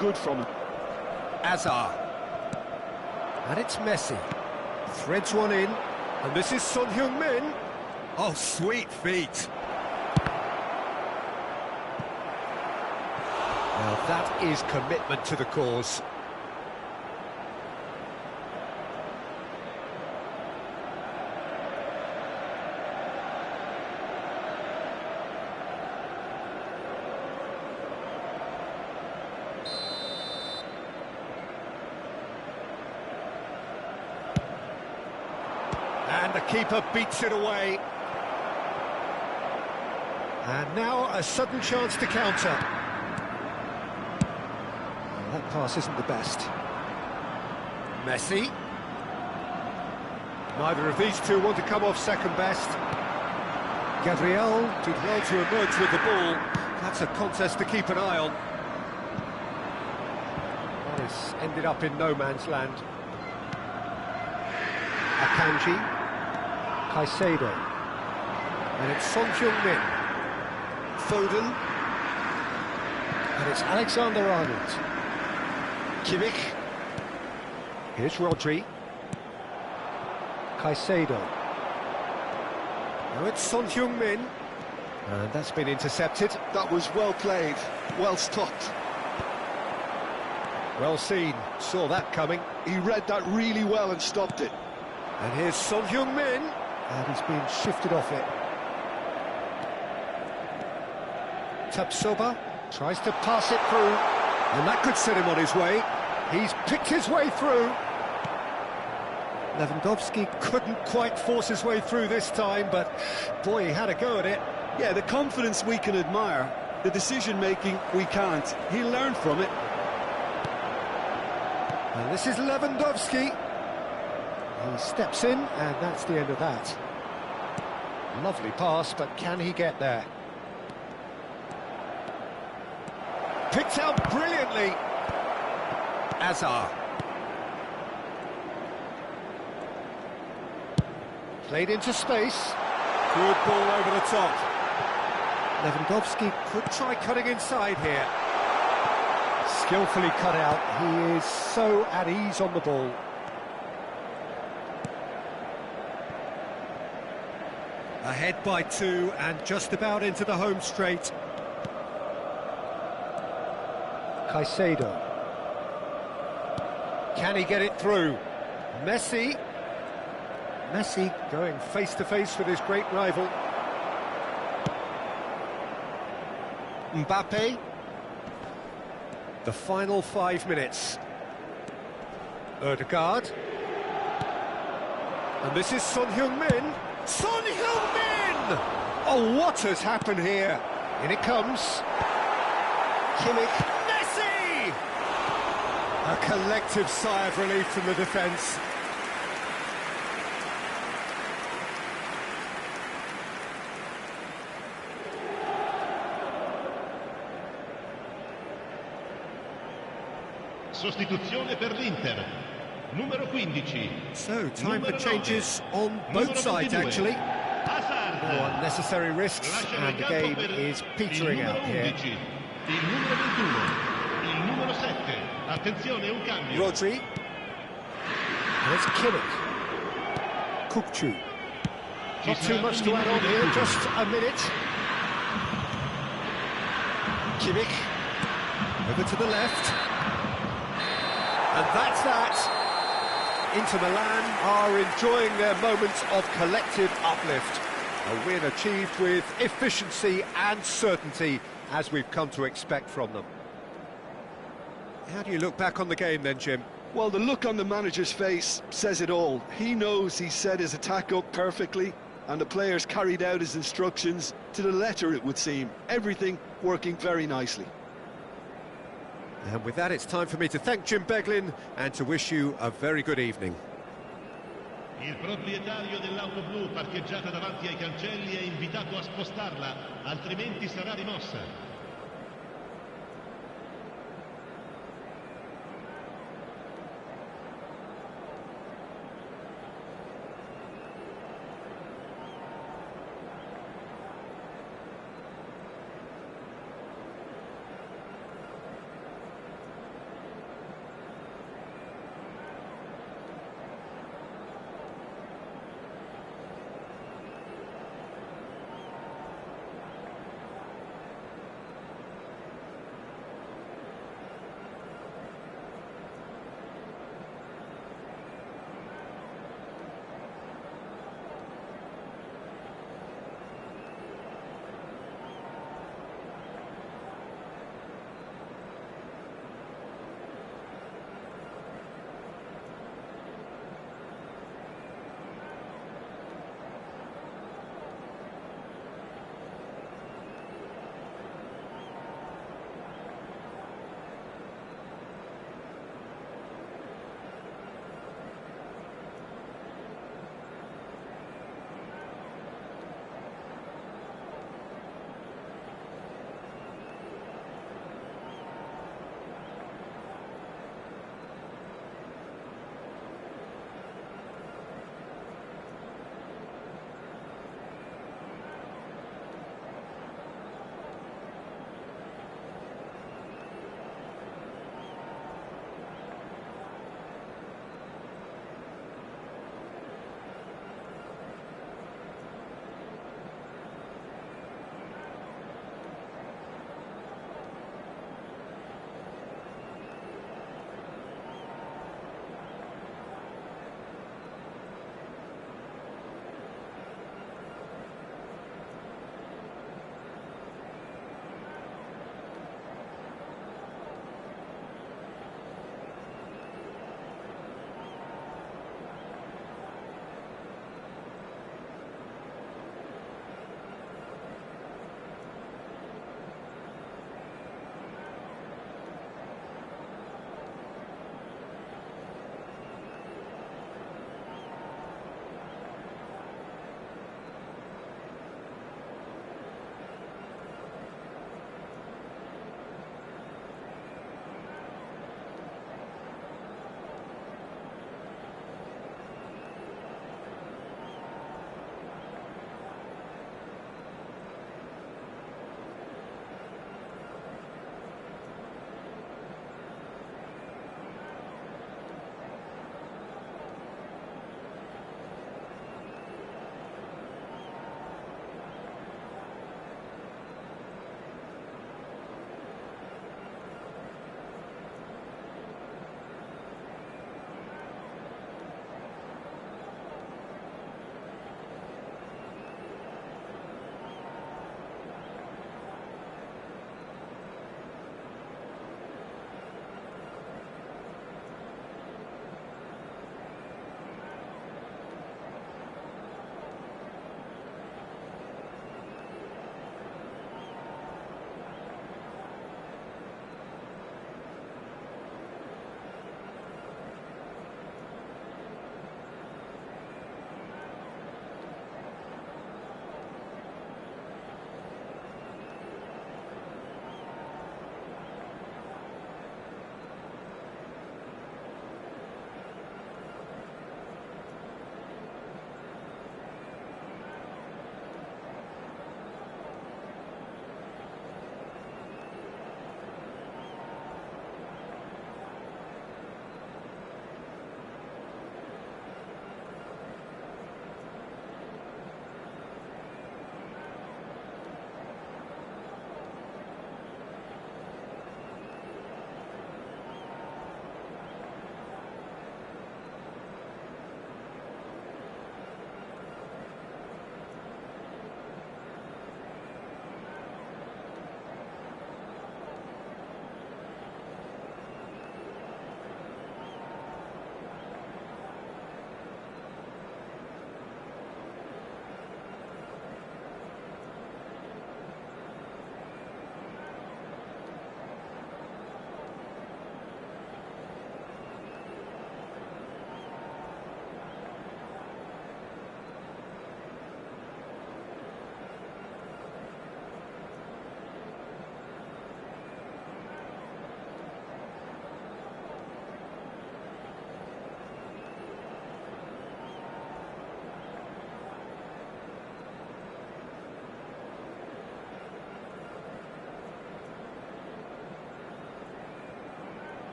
good from him. Azar. And it's Messi. Threads one in. And this is Son Heung-min. Oh, sweet feet. Now that is commitment to the cause. And the keeper beats it away. And now a sudden chance to counter. Well, that pass isn't the best. Messi. Neither of these two want to come off second best. Gabriel did well to emerge with the ball. That's a contest to keep an eye on. Morris ended up in no man's land. Akanji. Caicedo. And it's Son Heung-min. Foden. And it's Alexander-Arnold. Kimmich. Here's Rodri. Caicedo. Now it's Son Heung-min. And that's been intercepted. That was well played, well stopped. Well seen, saw that coming. He read that really well and stopped it. And here's Son Heung-min. And he's been shifted off it. Tapsoba tries to pass it through. And that could set him on his way. He's picked his way through. Lewandowski couldn't quite force his way through this time, but boy, he had a go at it. Yeah, the confidence we can admire, the decision-making we can't. He'll learn from it. And this is Lewandowski. He steps in, and that's the end of that. Lovely pass, but can he get there? Picked out brilliantly. Azar. Played into space. Good ball over the top. Lewandowski could try cutting inside here. Skillfully cut out. He is so at ease on the ball. Ahead by 2 and just about into the home straight. Caicedo. Can he get it through? Messi. Messi going face-to-face with his great rival. Mbappe. The final 5 minutes. Ødegaard. And this is Son Heung-min. Son Heung-min! Oh, what has happened here? In it comes. Kimmich. Messi! A collective sigh of relief from the defence. Sostituzione per l'Inter. Numero 15. So, time for changes on both sides, actually. No unnecessary risks, and the game is petering out here. Il numero 21. Il numero 7. Attenzione, un cambio. Rodri. And it's Kimmich. Kukçu. Not too much to add on here, just a minute. Kimmich. Over to the left. And that's that. Inter Milan are enjoying their moments of collective uplift. A win achieved with efficiency and certainty, as we've come to expect from them. How do you look back on the game then, Jim? Well, the look on the manager's face says it all. He knows he set his attack up perfectly, and the players carried out his instructions to the letter, it would seem. Everything working very nicely. And with that, it's time for me to thank Jim Beglin and to wish you a very good evening. Il proprietario dell'auto blu parcheggiata davanti ai cancelli è invitato a spostarla, altrimenti sarà rimossa.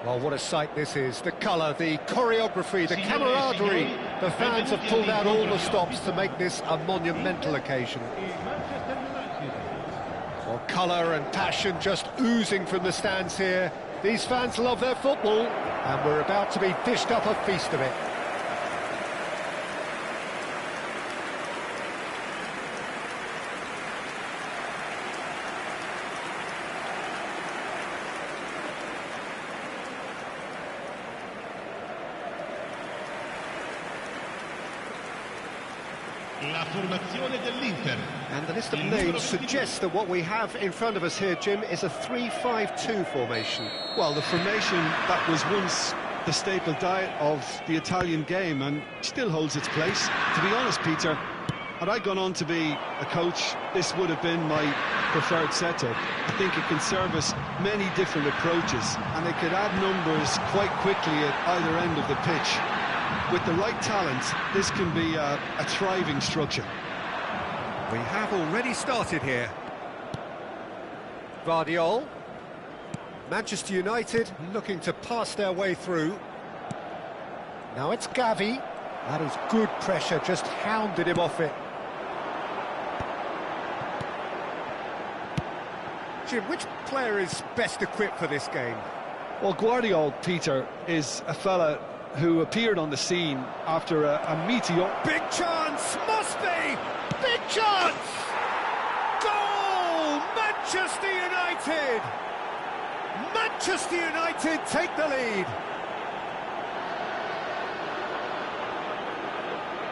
Well, what a sight this is. The colour, the choreography, the camaraderie. The fans have pulled out all the stops to make this a monumental occasion. Well, colour and passion just oozing from the stands here. These fans love their football, and we're about to be dished up a feast of it. And the list of names suggests that what we have in front of us here, Jim, is a 3-5-2 formation. Well, the formation that was once the staple diet of the Italian game and still holds its place. To be honest, Peter, had I gone on to be a coach, this would have been my preferred setup. I think it can service many different approaches, and it could add numbers quite quickly at either end of the pitch. With the right talent, this can be a thriving structure. We have already started here. Guardiola. Manchester United looking to pass their way through. Now it's Gavi. That is good pressure, just hounded him off it. Jim, which player is best equipped for this game? Well, Guardiola, Peter, is a fella who appeared on the scene after a meteor. Big chance, must be! Big chance! Goal! Manchester United! Manchester United take the lead.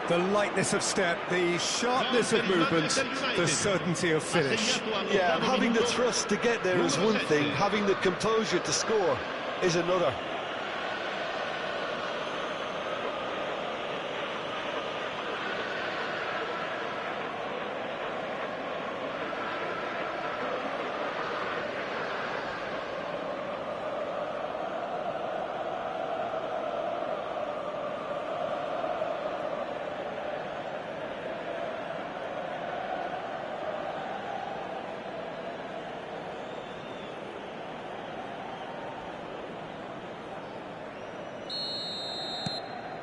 The lightness of step, the sharpness of movement, the certainty of finish. Yeah, having the thrust to get there is one thing, having the composure to score is another.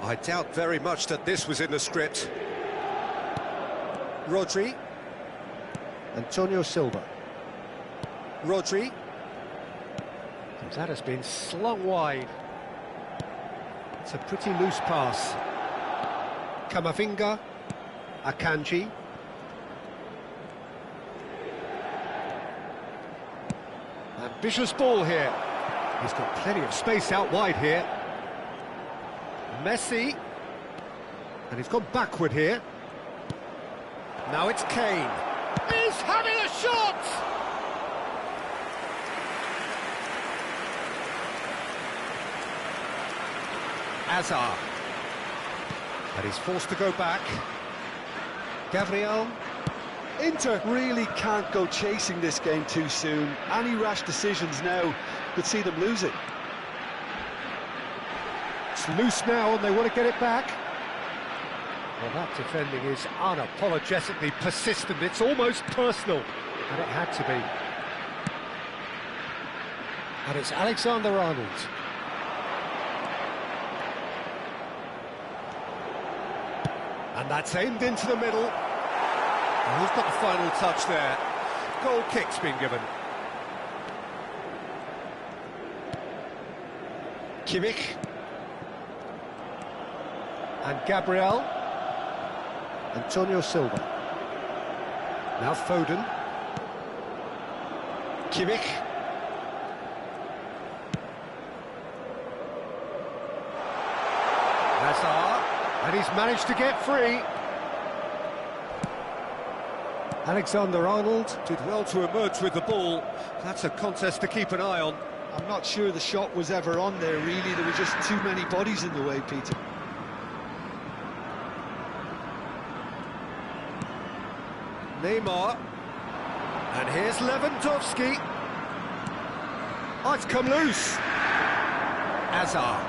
I doubt very much that this was in the script. Rodri. Antonio Silva. Rodri. And that has been slung wide. It's a pretty loose pass. Camavinga. Akanji. Ambitious ball here. He's got plenty of space out wide here. Messi, and he's gone backward here. Now it's Kane. He's having a shot! Hazard. And he's forced to go back. Gabriel. Inter really can't go chasing this game too soon. Any rash decisions now could see them lose it. It's loose now and they want to get it back. Well, that defending is unapologetically persistent. It's almost personal. And it had to be. And it's Alexander-Arnold. And that's aimed into the middle. And who's got the final touch there? Goal kick's been given. Kimmich. And Gabriel. Antonio Silva. Now Foden. Kimmich. Hazard. And he's managed to get free. Alexander-Arnold did well to emerge with the ball. That's a contest to keep an eye on. I'm not sure the shot was ever on there, really. There were just too many bodies in the way, Peter. Neymar. And here's Lewandowski. Oh, it's come loose. Hazard.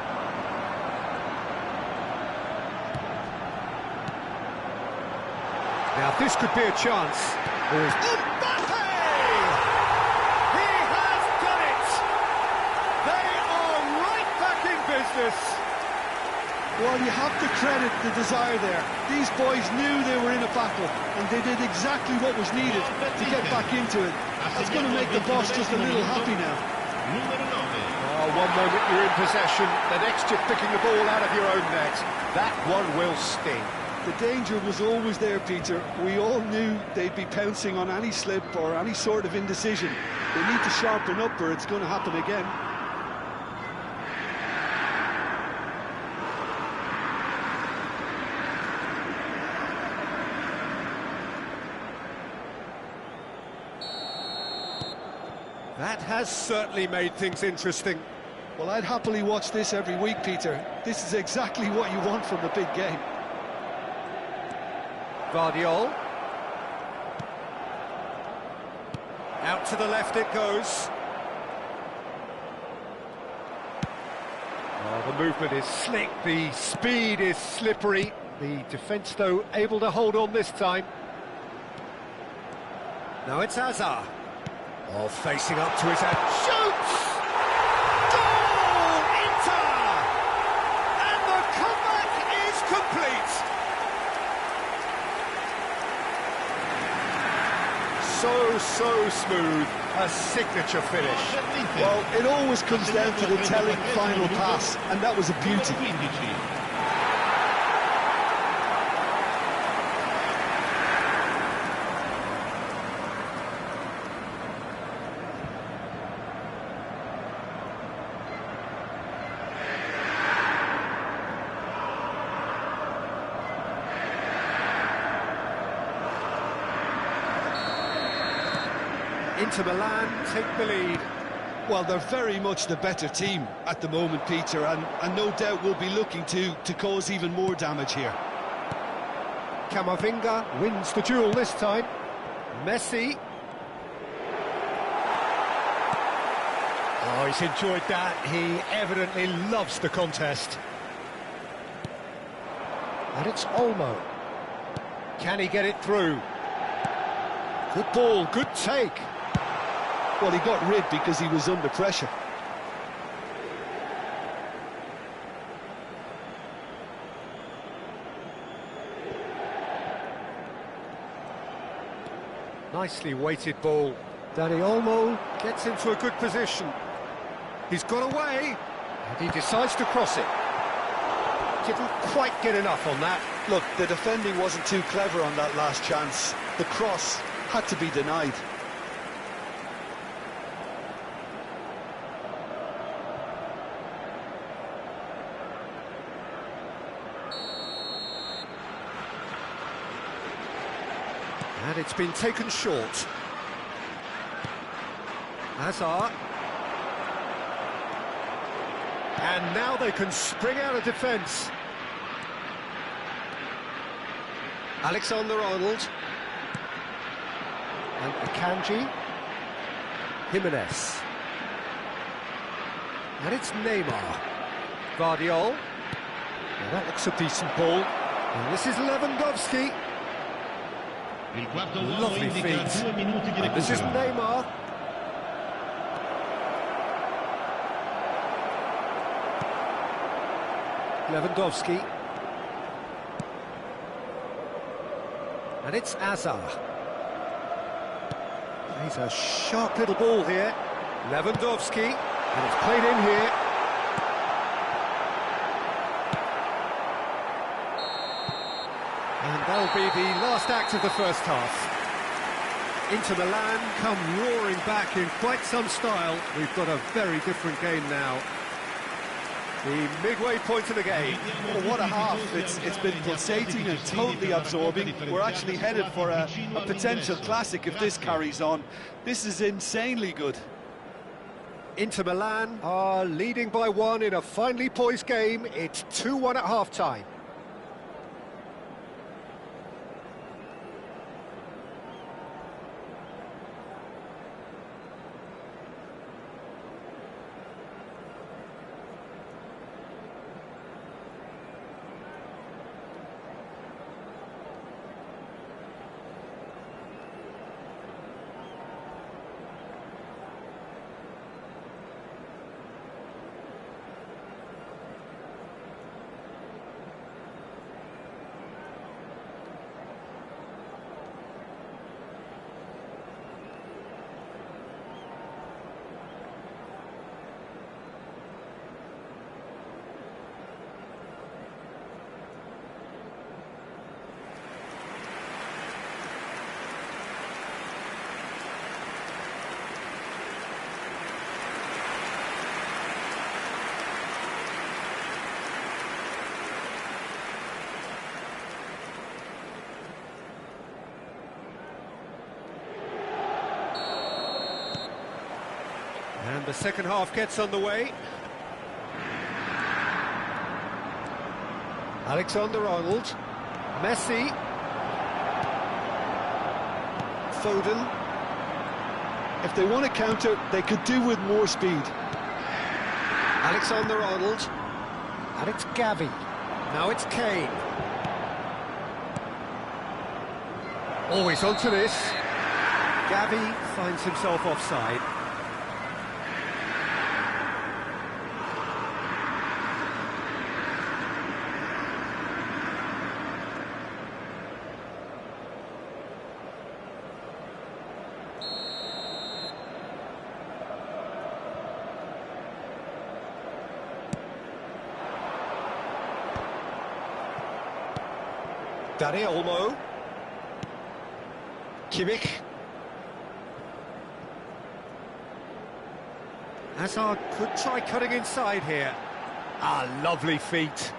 Now this could be a chance. There's Mbappe! He has done it! They are right back in business. Well, you have to credit the desire there. These boys knew they were in a battle, and they did exactly what was needed to get back into it. That's going to make the boss just a little happy now. Oh, one moment you're in possession, the next you're picking the ball out of your own net. That one will sting. The danger was always there, Peter. We all knew they'd be pouncing on any slip or any sort of indecision. They need to sharpen up or it's going to happen again. That has certainly made things interesting. Well, I'd happily watch this every week, Peter. This is exactly what you want from a big game. Guardiola. Out to the left it goes. Oh, the movement is slick, the speed is slippery. The defence, though, able to hold on this time. Now it's Hazard. Oh, facing up to his head. Shoots! Goal! Inter! And the comeback is complete. So smooth. A signature finish. Well, it always comes down to the telling final pass, and that was a beauty. Inter Milan take the lead. Well, they're very much the better team at the moment, Peter, and no doubt will be looking to cause even more damage here. Camavinga wins the duel this time. Messi. Oh, he's enjoyed that. He evidently loves the contest. And it's Olmo. Can he get it through? Good ball, good take. Well, he got rid because he was under pressure. Nicely weighted ball. Dani Olmo gets into a good position. He's got away, and he decides to cross it. Didn't quite get enough on that. Look, the defending wasn't too clever on that last chance. The cross had to be denied. And it's been taken short. Hazard. And now they can spring out of defence. Alexander-Arnold. And Akanji. Jimenez. And it's Neymar. Guardiola. Now that looks a decent ball. And this is Lewandowski. Lovely feet. And this is Neymar. Lewandowski. And it's Hazard. He's a sharp little ball here. Lewandowski. And it's played in here. And that'll be the last act of the first half. Inter Milan come roaring back in quite some style. We've got a very different game now. The midway point of the game. Well, what a half. It's been pulsating and totally absorbing. We're actually headed for a potential classic if this carries on. This is insanely good. Inter Milan are leading by 1 in a finely poised game. It's 2-1 at half-time. And the second half gets underway. Alexander-Arnold. Messi. Foden. If they want to counter, they could do with more speed. Alexander-Arnold. And it's Gavi. Now it's Kane. Always onto this. Gavi finds himself offside. Dani Olmo. Kimmich. Hazard could try cutting inside here. Ah, lovely feet.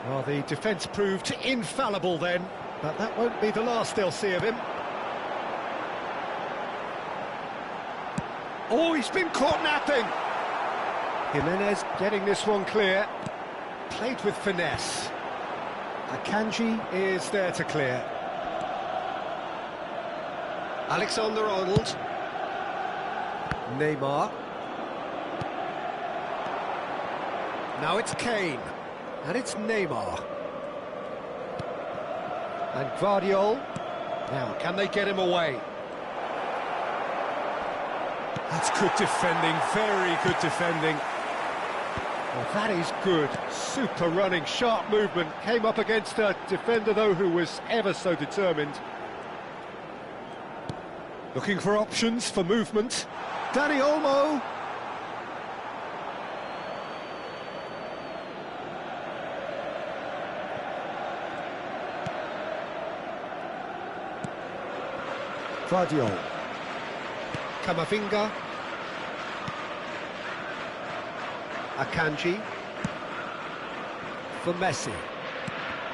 Well, the defence proved infallible then, but that won't be the last they'll see of him. Oh, he's been caught napping. Jimenez getting this one clear. Played with finesse. Akanji is there to clear. Alexander-Arnold. Neymar. Now it's Kane. And it's Neymar. And Guardiola. Now, can they get him away? That's good defending, very good defending. Well, that is good. Super running, sharp movement. Came up against a defender, though, who was ever so determined. Looking for options for movement. Dani Olmo. Guardiola. Camavinga. Akanji. For Messi.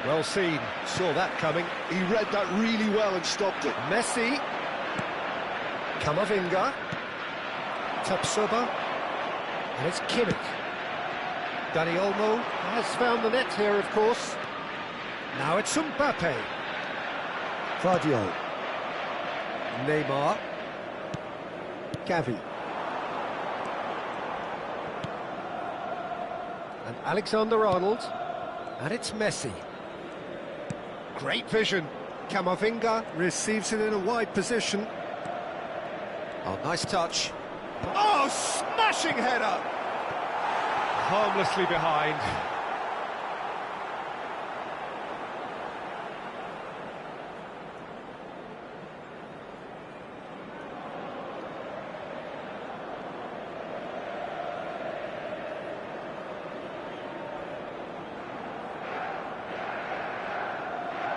Well seen, saw that coming. He read that really well and stopped it. Messi. Camavinga. Tapsoba. And it's Kimmich. Dani Olmo has found the net here, of course. Now it's Mbappe. Guardiola. Neymar. Gavi. And Alexander-Arnold. And it's Messi. Great vision. Camavinga receives it in a wide position. Oh, nice touch. Oh, smashing header! Harmlessly behind.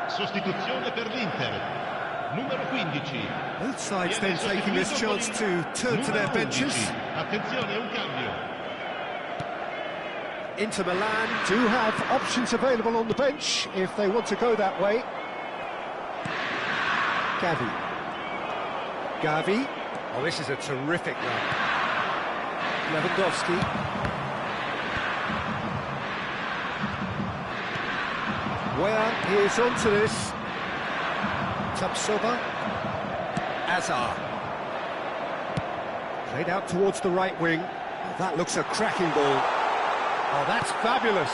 Sostituzione per l'Inter. Numero 15. Both sides then taking this chance to turn to their benches. Attenzione, un cambio. Inter Milan do have options available on the bench if they want to go that way. Gavi. Oh, this is a terrific run. Lewandowski. Where is onto this. Tapsoba. Hazard. Played out towards the right wing. Oh, that looks a cracking ball. Oh, that's fabulous.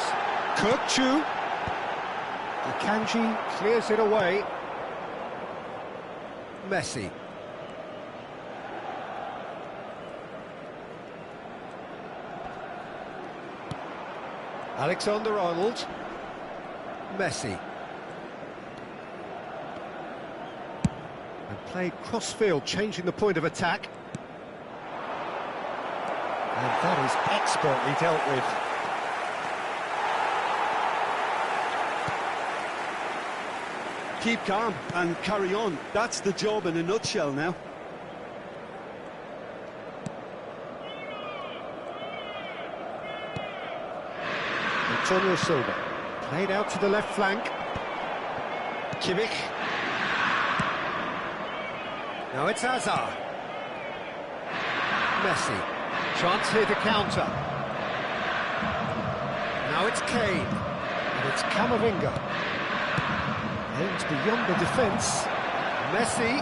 Kirkchu. Akanji clears it away. Messi. Alexander-Arnold. Messi. And played cross-field, changing the point of attack. And that is expertly dealt with. Keep calm and carry on. That's the job in a nutshell now. Antonio Silva. Played out to the left flank. Kimmich. Now it's Hazard. Messi. Chance here to counter. Now it's Kane. And it's Camavinga. Aims beyond the defence. Messi.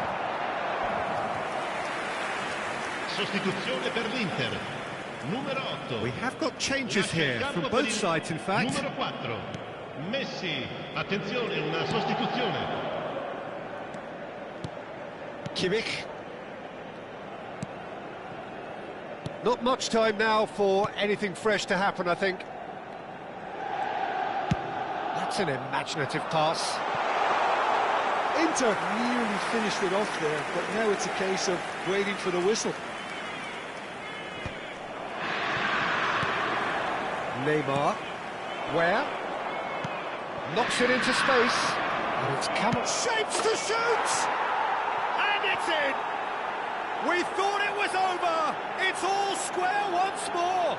Sostituzione per l'Inter. Numero 8. We have got changes here from both sides, in fact. Numero 4. Messi. Attenzione, una sostituzione. Kimmich. Not much time now for anything fresh to happen, I think. That's an imaginative pass. Inter nearly finished it off there, but now it's a case of waiting for the whistle. Neymar. Where? Knocks it into space. And it's Camel. Shapes to shoot! And it's in! We thought it was over! It's all square once more!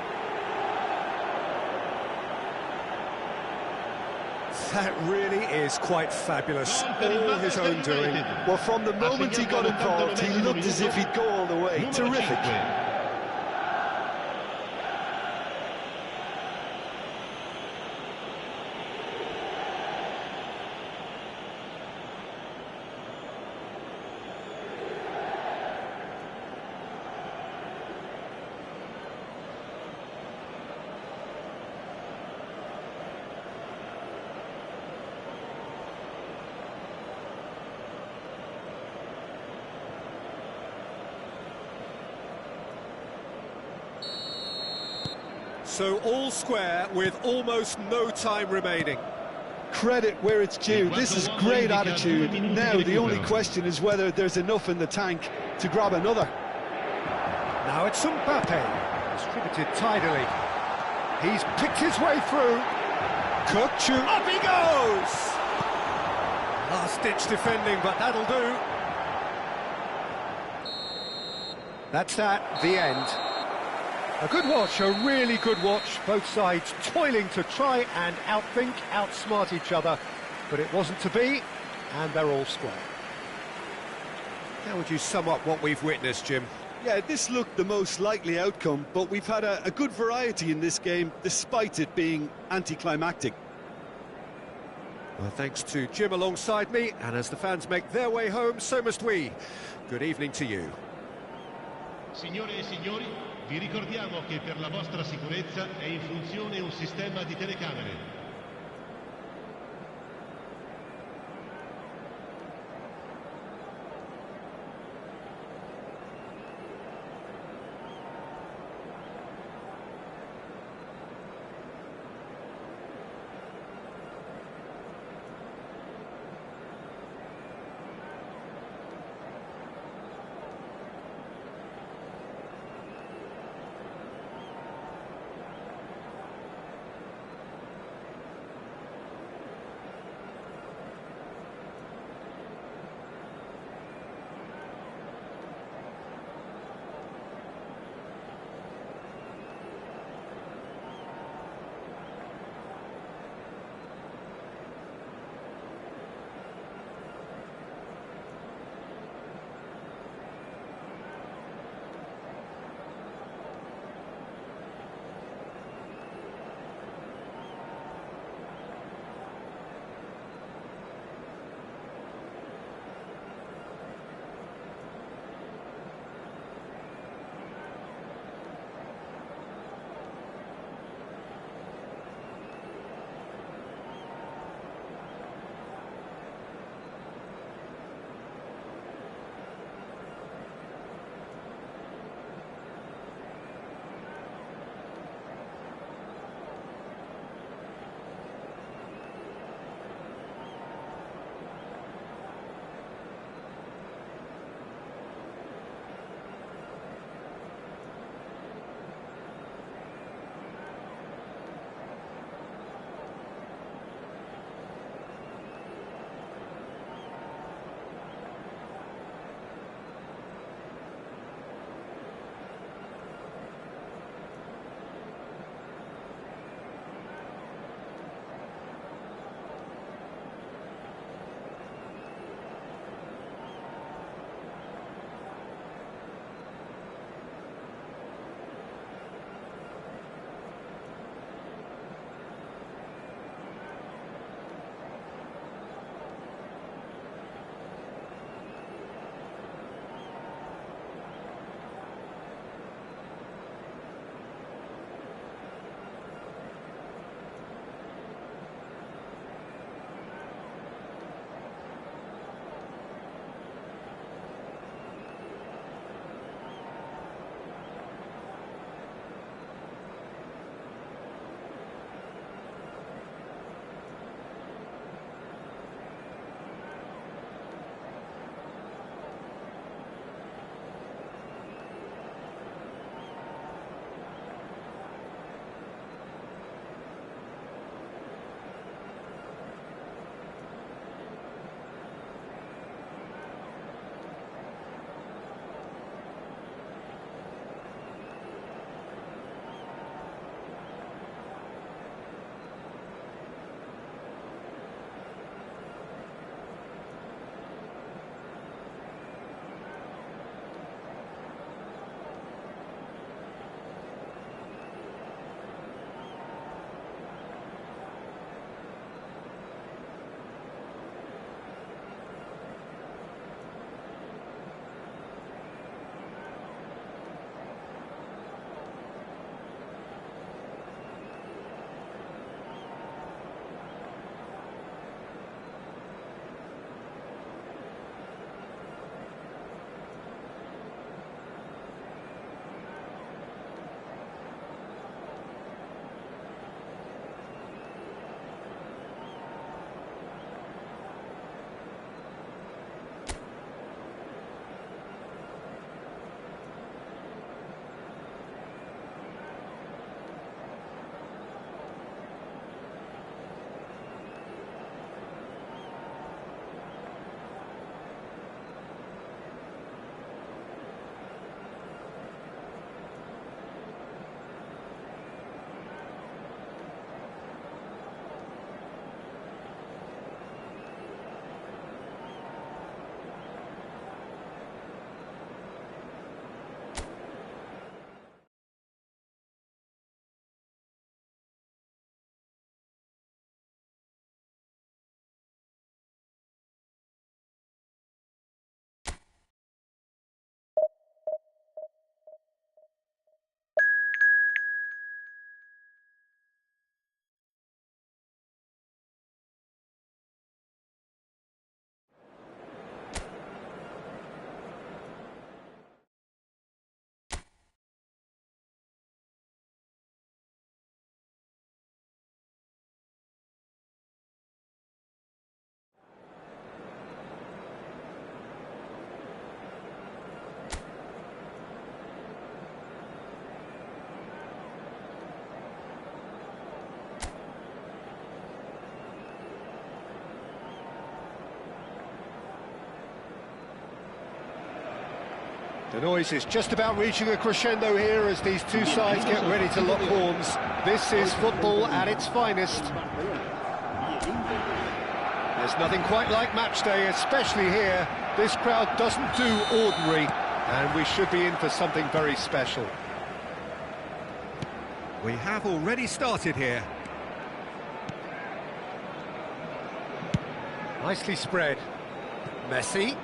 That really is quite fabulous, all his own doing. Well, from the moment he got involved, he looked as if he'd go all the way. Terrific. So all square with almost no time remaining. Credit where it's due. This is great attitude. Now the only question is whether there's enough in the tank to grab another. Now it's Mbappe, distributed tidily. He's picked his way through. Kirkchu, up he goes! Last-ditch defending, but that'll do. That's that, the end. A good watch, a really good watch. Both sides toiling to try and outthink, outsmart each other. But it wasn't to be, and they're all square. How would you sum up what we've witnessed, Jim? Yeah, this looked the most likely outcome, but we've had a good variety in this game, despite it being anticlimactic. Well, thanks to Jim alongside me, and as the fans make their way home, so must we. Good evening to you. Signore e signori, vi ricordiamo che per la vostra sicurezza è in funzione un sistema di telecamere. The noise is just about reaching a crescendo here as these two sides get ready to lock horns. This is football at its finest. There's nothing quite like match day, especially here. This crowd doesn't do ordinary, and we should be in for something very special. We have already started here. Nicely spread. Messi.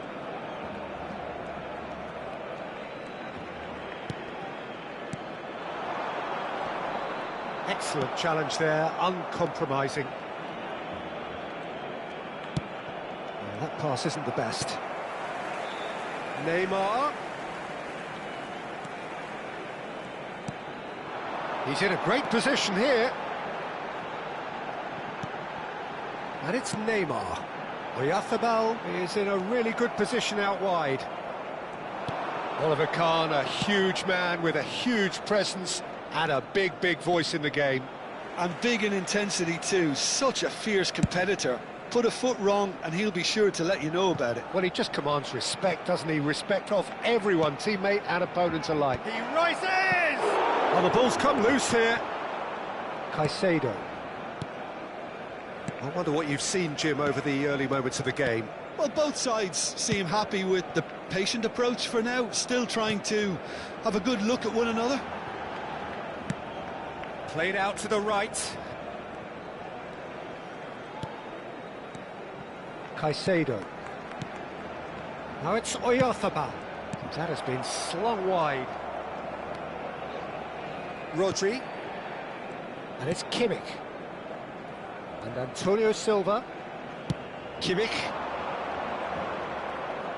Excellent challenge there, uncompromising. Well, that pass isn't the best. Neymar. He's in a great position here. And it's Neymar. Oyarzabal is in a really good position out wide. Oliver Kahn, a huge man with a huge presence and a big, big voice in the game. And big in intensity too, such a fierce competitor. Put a foot wrong and he'll be sure to let you know about it. Well, he just commands respect, doesn't he? Respect of everyone, teammate and opponent alike. He rises! Oh, the ball's come loose here. Caicedo. I wonder what you've seen, Jim, over the early moments of the game. Well, both sides seem happy with the patient approach for now, still trying to have a good look at one another. Played out to the right. Caicedo. Now it's Oyarzabal. That has been slung wide. Rodri. And it's Kimmich. And Antonio Silva. Kimmich.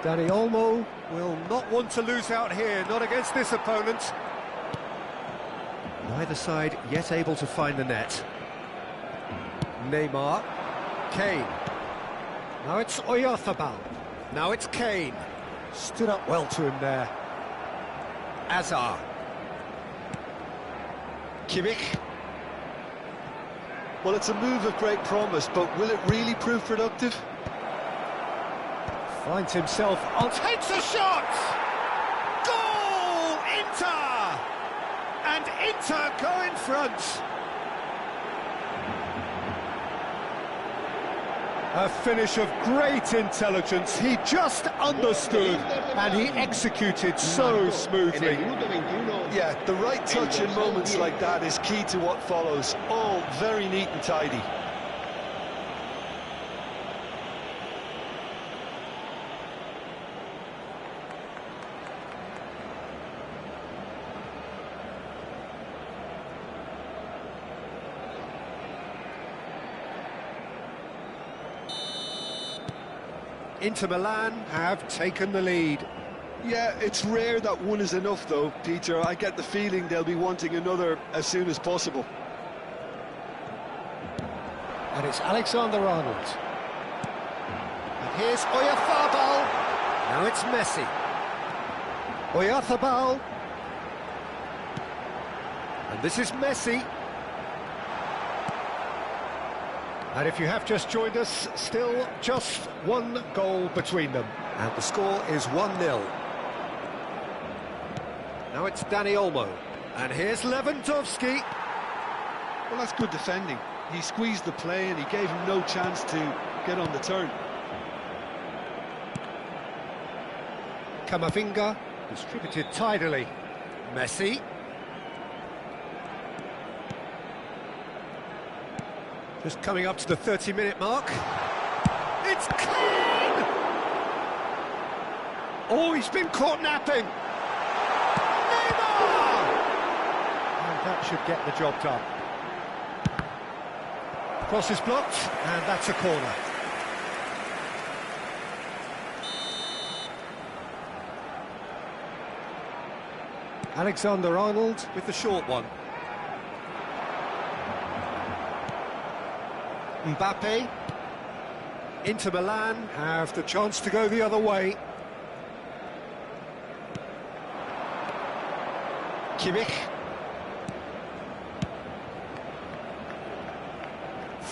Dani Olmo will not want to lose out here, not against this opponent. Neither side yet able to find the net. Neymar. Kane. Now it's Oyarzabal. Now it's Kane. Stood up well to him there. Azar. Kimmich. Well, it's a move of great promise, but will it really prove productive? Finds himself on... Takes a shot! Goal! Inter! And Inter go in front. A finish of great intelligence. He just understood and he executed so smoothly. Yeah, the right touch in moments like that is key to what follows. All very neat and tidy. Inter Milan have taken the lead. Yeah, it's rare that one is enough though, Peter. I get the feeling they'll be wanting another as soon as possible. And it's Alexander-Arnold. And here's Oyarzabal. Now it's Messi. Oyarzabal. And this is Messi. And if you have just joined us, still just one goal between them. And the score is 1-0. Now it's Dani Olmo. And here's Lewandowski. Well, that's good defending. He squeezed the play and he gave him no chance to get on the turn. Camavinga, distributed tidily. Messi. Just coming up to the 30-minute mark. It's Kane! Oh, he's been caught napping. Neymar! And that should get the job done. Cross is blocked, and that's a corner. Alexander-Arnold with the short one. Mbappe. Inter Milan have the chance to go the other way. Kimmich.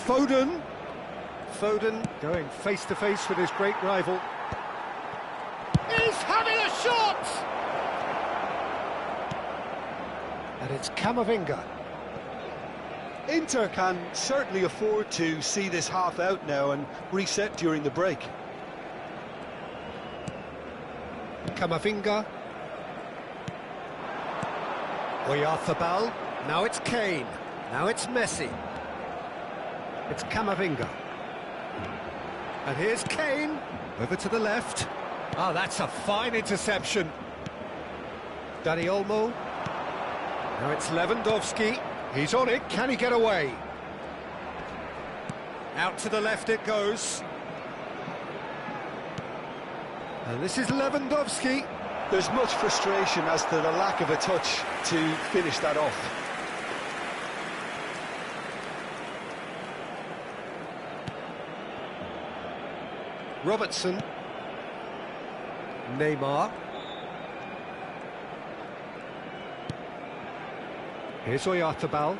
Foden. Foden going face-to-face with his great rival. He's having a shot! And it's Camavinga. Inter can certainly afford to see this half out now and reset during the break. Camavinga. Oyarzabal. Now it's Kane. Now it's Messi. It's Camavinga. And here's Kane. Over to the left. Oh, that's a fine interception. Dani Olmo. Now it's Lewandowski. He's on it. Can he get away? Out to the left it goes. And this is Lewandowski. There's much frustration as to the lack of a touch to finish that off. Robertson. Neymar. Here's Oyarzabal.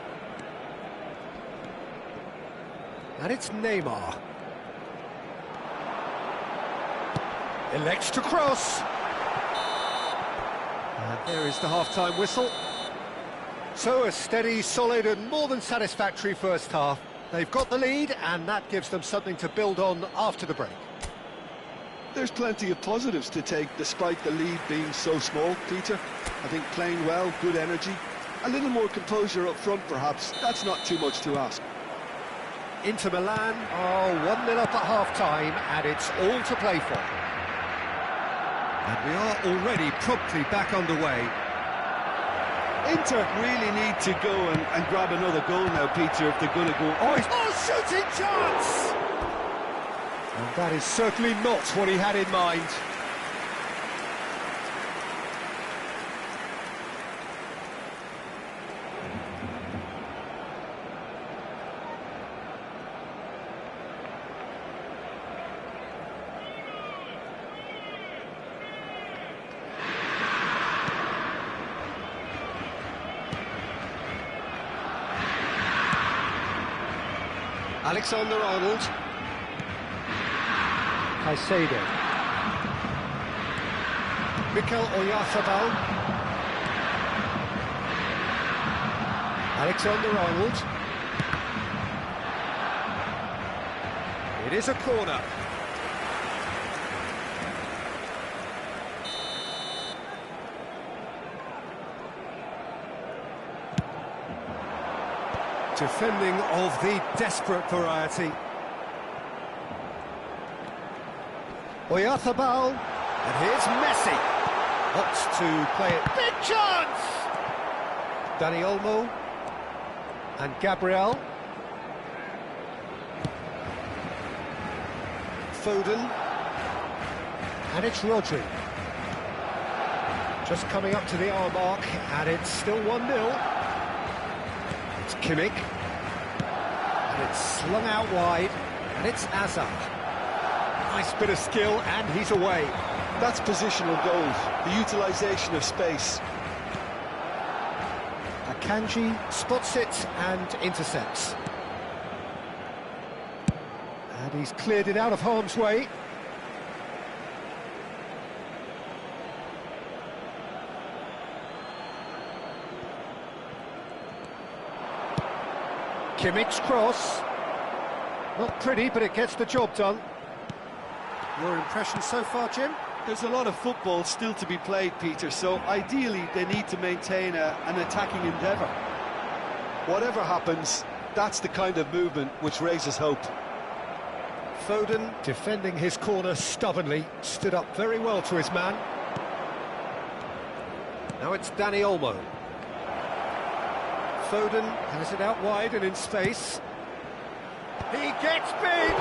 And it's Neymar. Elects to cross. And there is the half-time whistle. So a steady, solid and more than satisfactory first half. They've got the lead and that gives them something to build on after the break. There's plenty of positives to take despite the lead being so small, Peter. I think playing well, good energy. A little more composure up front, perhaps. That's not too much to ask. Inter Milan are 1-0 up at half-time, and it's all to play for. And we are already promptly back underway. Inter really need to go and grab another goal now, Peter, if they're going to go... Oh, shooting chance! And that is certainly not what he had in mind. Alexander-Arnold. Caicedo. Mikel Oyarzabal. Alexander-Arnold. It is a corner. Defending of the desperate variety. Oyarzabal, and here's Messi. Opts to play it. Big chance! Dani Olmo and Gabriel. Foden. And it's Rodri. Just coming up to the hour mark, and it's still 1-0. It's Kimmich, and it's slung out wide, and it's Hazard. Nice bit of skill, and he's away. That's positional goals, the utilisation of space. Akanji spots it and intercepts. And he's cleared it out of harm's way. Kimmich's cross. Not pretty, but it gets the job done. Your impression so far, Jim? There's a lot of football still to be played, Peter, so ideally they need to maintain an attacking endeavour. Whatever happens, that's the kind of movement which raises hope. Foden, defending his corner stubbornly, stood up very well to his man. Now it's Dani Olmo. Foden has it out wide and in space. He gets big!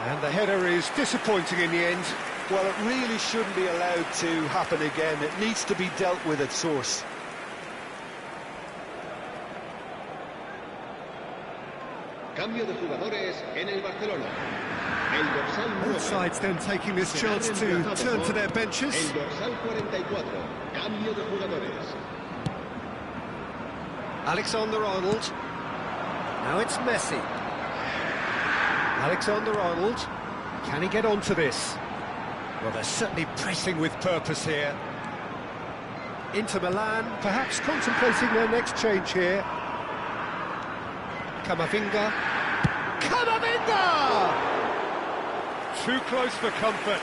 And the header is disappointing in the end. Well, it really shouldn't be allowed to happen again. It needs to be dealt with at source. Cambio de jugadores en el Barcelona. El dorsal Both sides then taking this chance to turn to their benches. El dorsal 44. Cambio de jugadores. Alexander-Arnold. Now it's Messi. Alexander-Arnold. Can he get onto this? Well, they're certainly pressing with purpose here. Inter Milan, perhaps contemplating their next change here. Camavinga. Camavinga! Too close for comfort.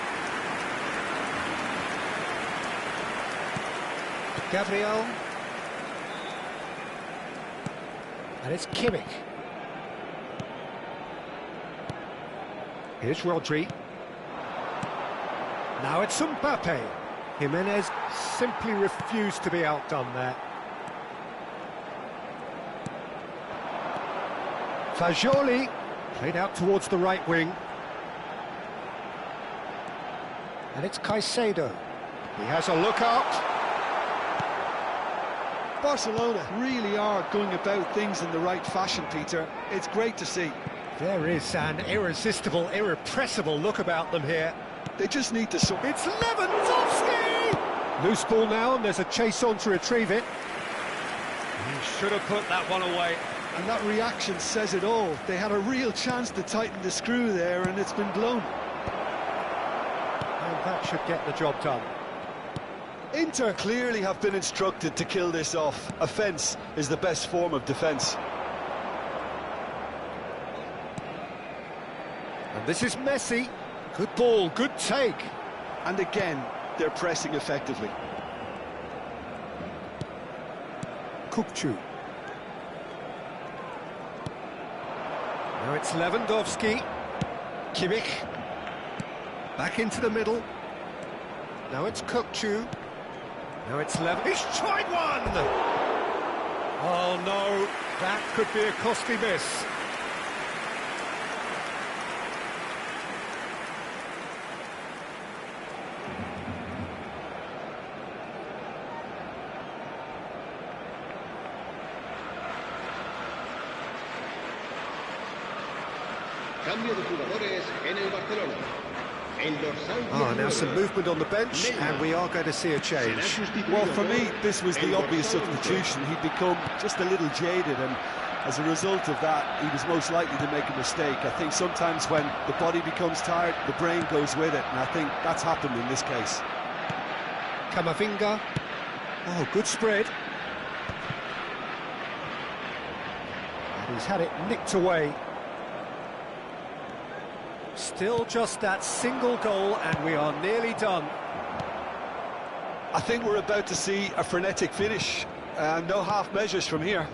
Gabriel. And it's Kimmich. Here's Rodri. Now it's Mbappe. Jimenez simply refused to be outdone there. Fagioli played out towards the right wing. And it's Caicedo. He has a look out. Barcelona really are going about things in the right fashion, Peter. It's great to see. There is an irresistible, irrepressible look about them here. They just need to... It's Lewandowski! Loose ball now, and there's a chase on to retrieve it. He should have put that one away. And that reaction says it all. They had a real chance to tighten the screw there, and it's been blown. And that should get the job done. Inter clearly have been instructed to kill this off. Offence is the best form of defence. And this is Messi. Good ball, good take. And again, they're pressing effectively. Kukçu. Now it's Lewandowski. Kimmich. Back into the middle. Now it's Kukçu. Now it's He's tried one! Oh no, that could be a costly miss. Cambio de jugadores en el Barcelona. El dorsal now some movement on the bench, and we are going to see a change. Well, for me, this was the obvious substitution. He'd become just a little jaded, and as a result of that, he was most likely to make a mistake. I think sometimes when the body becomes tired, the brain goes with it, and I think that's happened in this case. Camavinga. Oh, good spread. And he's had it nicked away. Still just that single goal, and we are nearly done. I think we're about to see a frenetic finish. No half measures from here.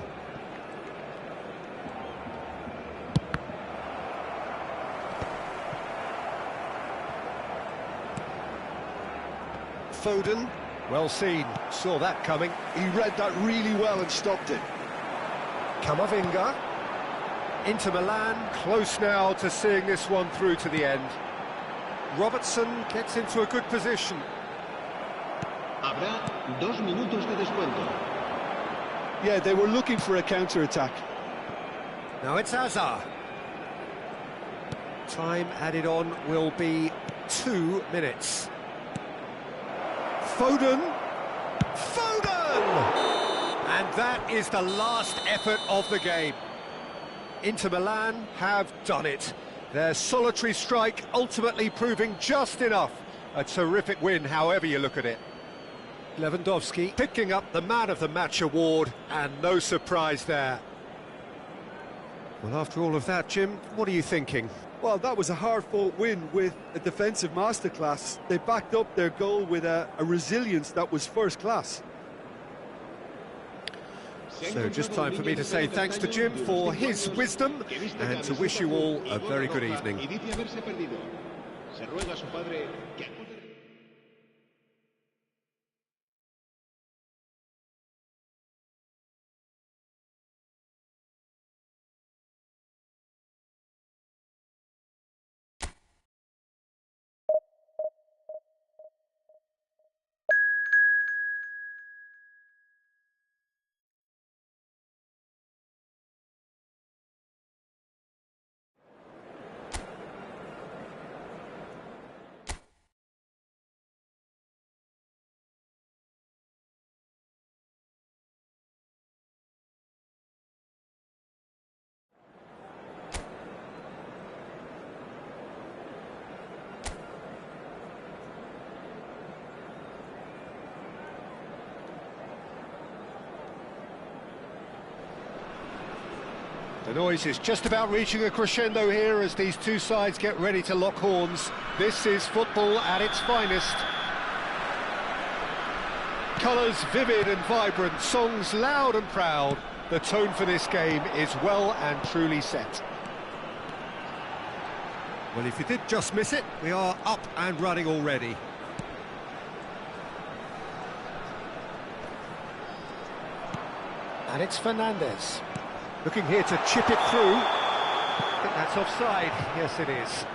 Foden, well seen, saw that coming. He read that really well and stopped it. Camavinga. Inter Milan, close now to seeing this one through to the end. Robertson gets into a good position. Habrá 2 minutos de descuento. Yeah, they were looking for a counter-attack. Now it's Hazard. Time added on will be 2 minutes. Foden! Foden! And that is the last effort of the game. Inter Milan have done it. Their solitary strike ultimately proving just enough. A terrific win, however you look at it. Lewandowski picking up the Man of the Match award, and no surprise there. Well, after all of that, Jim, what are you thinking? Well, that was a hard-fought win with a defensive masterclass. They backed up their goal with a resilience that was first class. So just time for me to say thanks to Jim for his wisdom and to wish you all a very good evening. The noise is just about reaching a crescendo here as these two sides get ready to lock horns. This is football at its finest. Colours vivid and vibrant, songs loud and proud. The tone for this game is well and truly set. Well, if you did just miss it, we are up and running already. And it's Fernandez. Looking here to chip it through. I think that's offside. Yes, it is.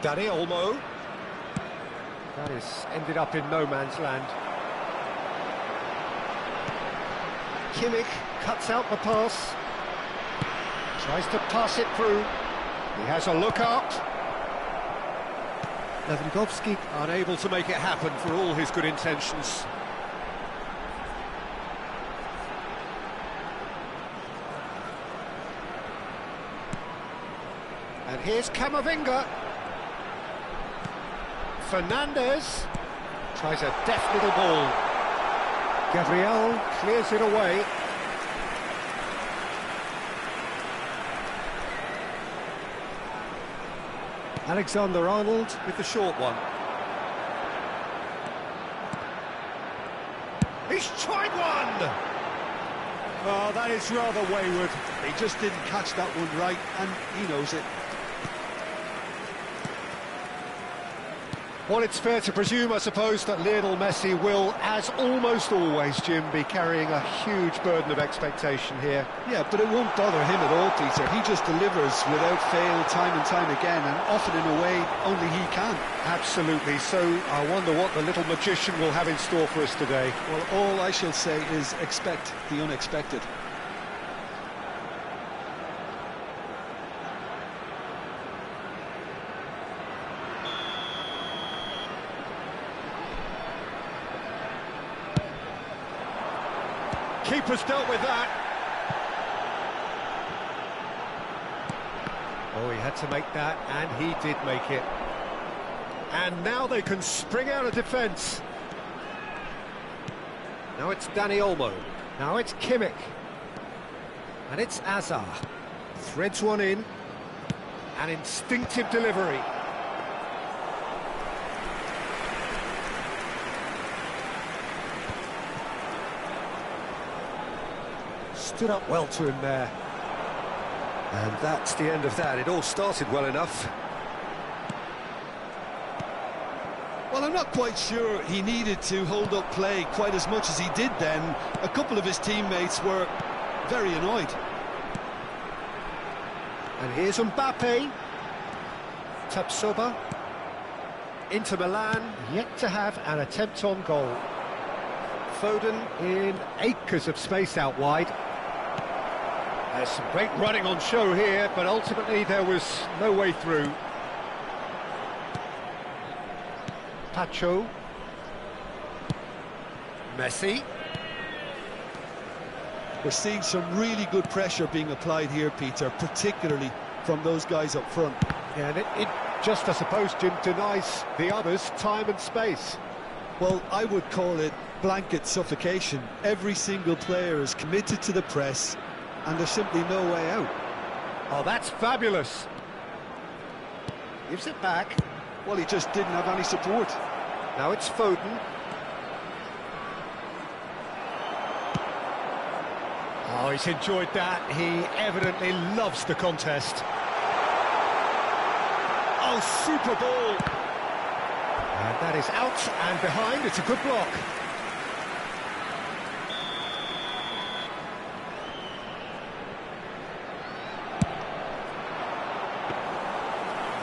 Dani Olmo. That is ended up in no man's land. Kimmich cuts out the pass. Tries to pass it through. He has a look out. Lewandowski unable to make it happen for all his good intentions. And here's Camavinga. Fernandez tries a deft little ball. Gabriel clears it away. Alexander-Arnold with the short one. He's tried one! Oh, that is rather wayward. He just didn't catch that one right, and he knows it. Well, it's fair to presume, I suppose, that Lionel Messi will, as almost always, Jim, be carrying a huge burden of expectation here. Yeah, but it won't bother him at all, Peter. He just delivers without fail time and time again, and often in a way only he can. Absolutely. So I wonder what the little magician will have in store for us today. Well, all I shall say is expect the unexpected. Keeper's dealt with that. Oh, he had to make that, and he did make it. And now they can spring out of defence. Now it's Dani Olmo. Now it's Kimmich. And it's Azar. Threads one in. An instinctive delivery. Stood up well to him there. And that's the end of that. It all started well enough. Well, I'm not quite sure he needed to hold up play quite as much as he did then. A couple of his teammates were very annoyed. And here's Mbappe. Tapsoba. Inter Milan, yet to have an attempt on goal. Foden in acres of space out wide. There's some great running on show here, but ultimately there was no way through. Pacho. Messi. We're seeing some really good pressure being applied here, Peter, particularly from those guys up front. Yeah, and it just, I suppose, Jim, denies the others time and space. Well, I would call it blanket suffocation. Every single player is committed to the press, and there's simply no way out. Oh, that's fabulous. Gives it back. Well, he just didn't have any support. Now it's Foden. Oh, he's enjoyed that. He evidently loves the contest. Oh, super ball. And that is out and behind. It's a good block.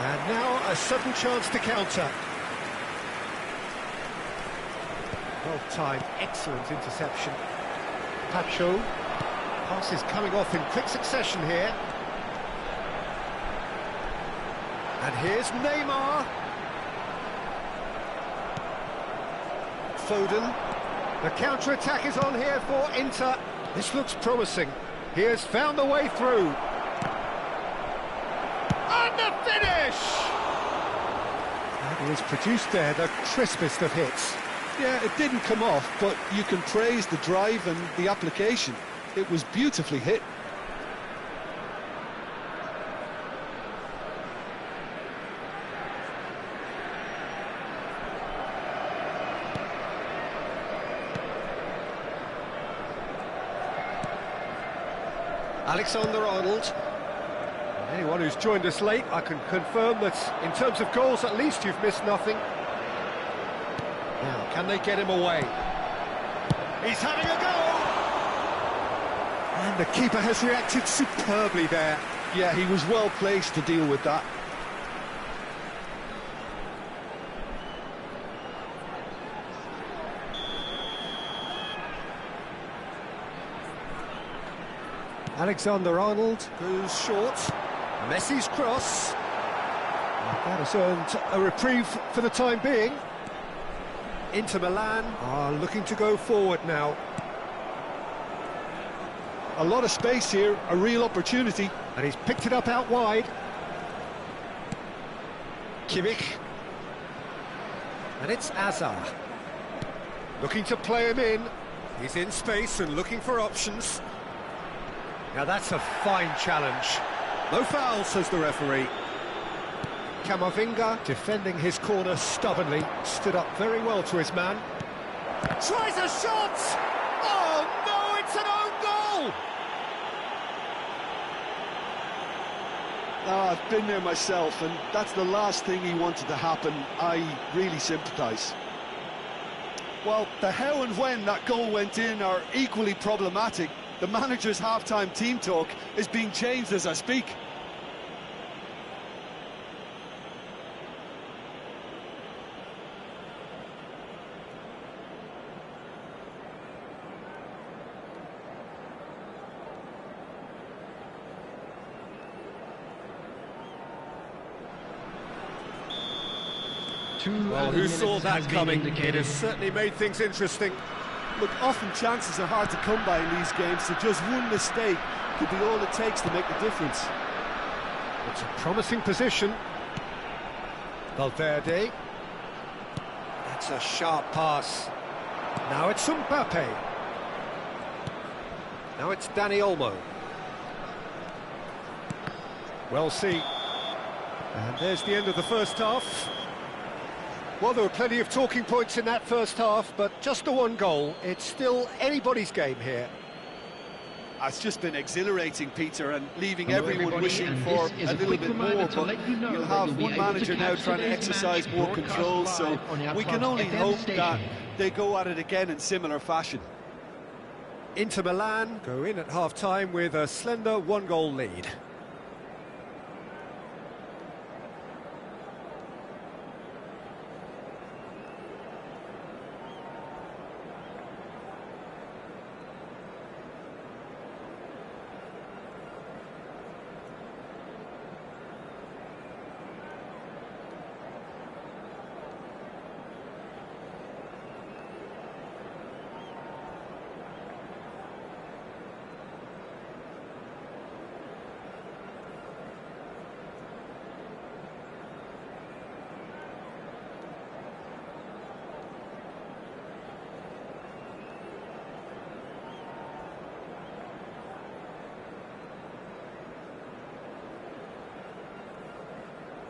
And now a sudden chance to counter. Well-timed, excellent interception. Pacho. Pass is coming off in quick succession here. And here's Neymar. Foden. The counter-attack is on here for Inter. This looks promising. He has found the way through. And the finish! That is produced there, the crispest of hits. Yeah, it didn't come off, but you can praise the drive and the application. It was beautifully hit. Alexander-Arnold. Anyone who's joined us late, I can confirm that in terms of goals, at least you've missed nothing. Now, can they get him away? He's having a go! And the keeper has reacted superbly there. Yeah, he was well placed to deal with that. Alexander-Arnold goes short. Messi's cross. That has earned a reprieve for the time being. Inter Milan are looking to go forward now. A lot of space here, a real opportunity. And he's picked it up out wide. Kimmich. And it's Azar. Looking to play him in. He's in space and looking for options. Now that's a fine challenge. No foul, says the referee. Camavinga, defending his corner stubbornly, stood up very well to his man. Tries a shot! Oh no, it's an own goal! I've been there myself, and that's the last thing he wanted to happen. I really sympathise. Well, the how and when that goal went in are equally problematic. The manager's half-time team talk is being changed as I speak. Well, who saw that coming? It has certainly made things interesting. Look, often chances are hard to come by in these games, so just one mistake could be all it takes to make the difference. It's a promising position. Valverde. That's a sharp pass. Now it's Mbappe. Now it's Dani Olmo. Well seen. And there's the end of the first half. Well, there were plenty of talking points in that first half, but just the one goal. It's still anybody's game here. It's just been exhilarating, Peter, and leaving everyone wishing for a little bit more, but you'll have one manager now trying to exercise more control, so we can only hope that they go at it again in similar fashion. Inter Milan go in at half-time with a slender one-goal lead.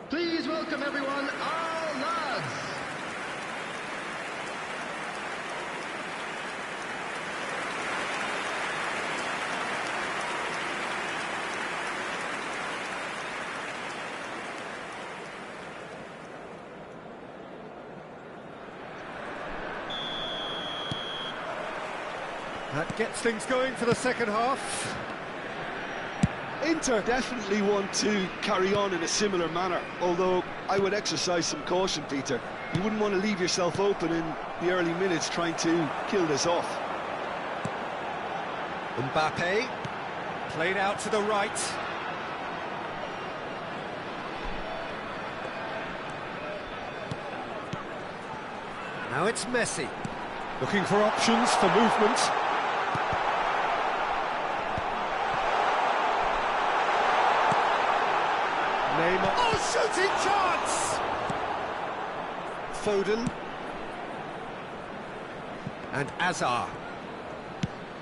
Please welcome everyone, our lads. That gets things going for the second half. Inter definitely want to carry on in a similar manner, although I would exercise some caution, Peter. You wouldn't want to leave yourself open in the early minutes trying to kill this off. Mbappe, played out to the right. Now it's Messi. Looking for options for movement. Neymar. Oh, shooting chance! Foden. And Azar.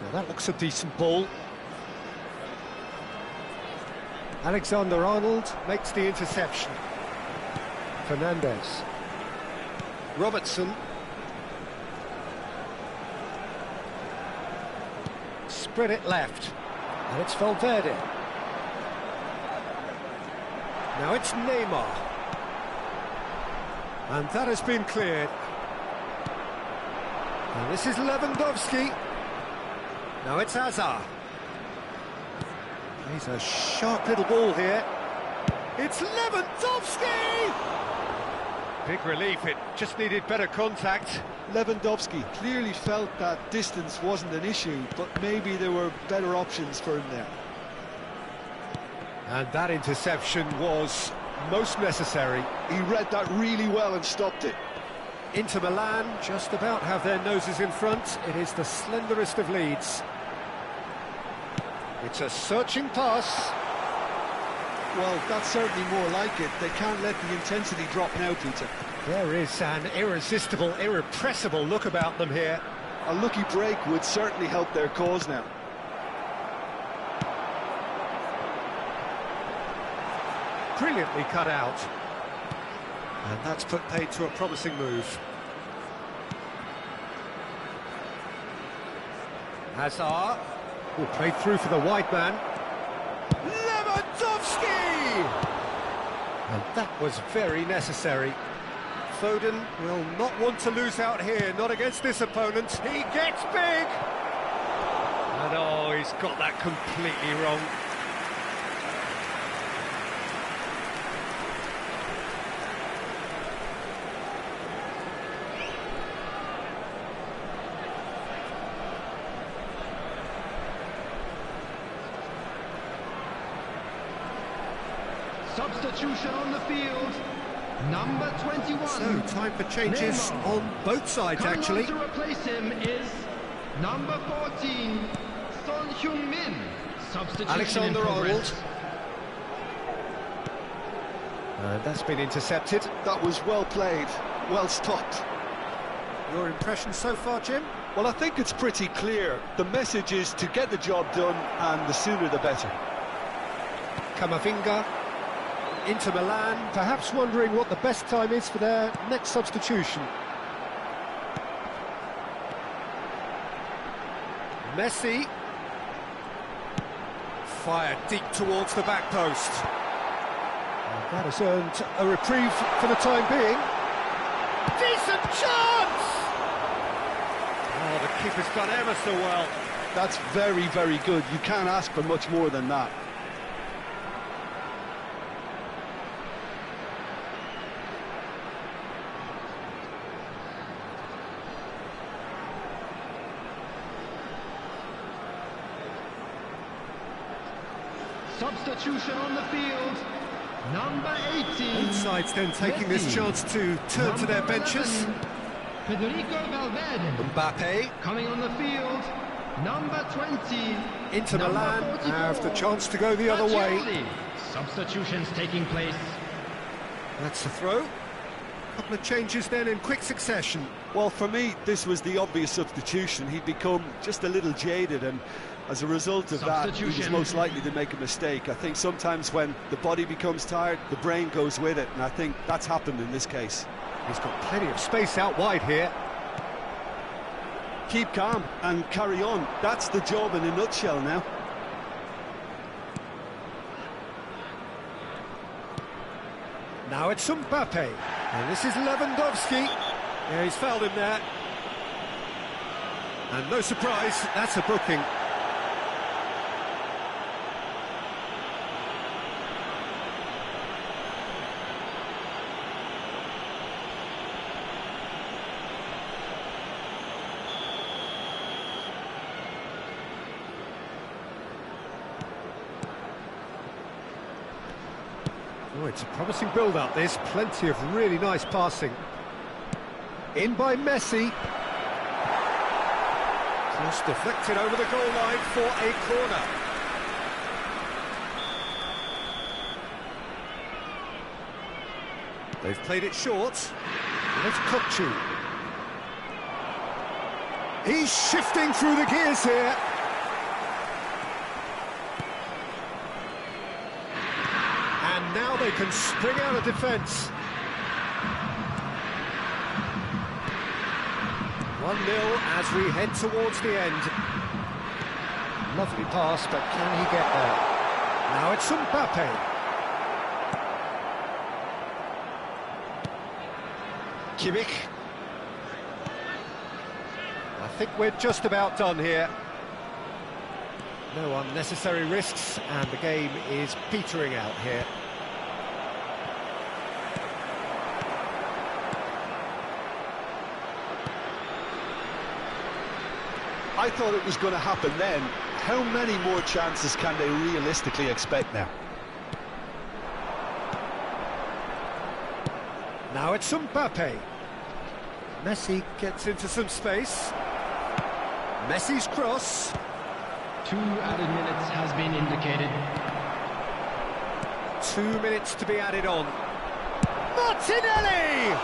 Now that looks a decent ball. Alexander-Arnold makes the interception. Fernandez. Robertson. Spread it left. And it's Valverde. Now it's Neymar. And that has been cleared. And this is Lewandowski. Now it's Azar. He's a sharp little ball here. It's Lewandowski! Big relief, it just needed better contact. Lewandowski clearly felt that distance wasn't an issue, but maybe there were better options for him there. And that interception was most necessary. He read that really well and stopped it. Inter Milan just about have their noses in front. It is the slenderest of leads. It's a searching pass. Well, that's certainly more like it. They can't let the intensity drop now, Peter. There is an irresistible, irrepressible look about them here. A lucky break would certainly help their cause now. Brilliantly cut out. And that's put paid to a promising move. Hazard. Will play through for the wide man. Lewandowski! And that was very necessary. Foden will not want to lose out here, not against this opponent. He gets big! And oh, he's got that completely wrong. Substitution on the field, number 21. So, time for changes Neymar. on both sides, actually. Coming on to replace him is number 14, Son Heung-min. Substitution Alexander-Arnold. And that's been intercepted. That was well played, well stopped. Your impression so far, Jim? Well, I think it's pretty clear. The message is to get the job done, and the sooner the better. Camavinga. Inter Milan, perhaps wondering what the best time is for their next substitution. Messi. Fired deep towards the back post. And that has earned a reprieve for the time being. Decent chance! Oh, the keeper's done ever so well. That's very, very good. You can't ask for much more than that. Substitution on the field, number 18. Both sides then taking this chance to turn to their benches. Federico Valverde. Mbappe. Coming on the field, number 20. Inter Milan have the chance to go the other way. Substitutions taking place. That's the throw. Couple of changes then in quick succession. Well, for me, this was the obvious substitution. He'd become just a little jaded, and as a result of that, he was most likely to make a mistake. I think sometimes when the body becomes tired, the brain goes with it, and I think that's happened in this case. He's got plenty of space out wide here. Keep calm and carry on. That's the job in a nutshell now. Now it's Mbappe. And this is Lewandowski. Yeah, he's fouled him there. And no surprise, that's a booking. Oh, it's a promising build-up, this. Plenty of really nice passing. In by Messi. Cross deflected over the goal line for a corner. They've played it short. And it's Kokchu. He's shifting through the gears here. And now they can spring out of defence. 1-0 as we head towards the end. Lovely pass, but can he get there? Now it's Mbappe. Kimmich. I think we're just about done here. No unnecessary risks, and the game is petering out here. I thought it was going to happen then. How many more chances can they realistically expect now? Now it's Mbappe. Messi gets into some space. Messi's cross. 2 added minutes has been indicated. 2 minutes to be added on. Martinelli!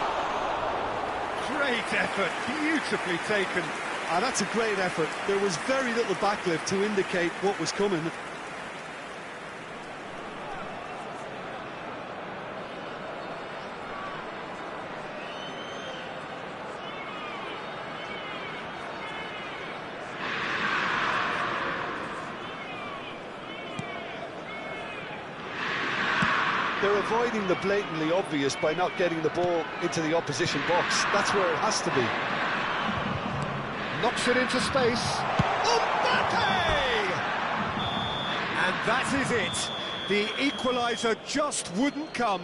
Great effort, beautifully taken. That's a great effort. There was very little backlift to indicate what was coming. They're avoiding the blatantly obvious by not getting the ball into the opposition box. That's where it has to be. Knocks it into space. Mbappe! And that is it. The equaliser just wouldn't come.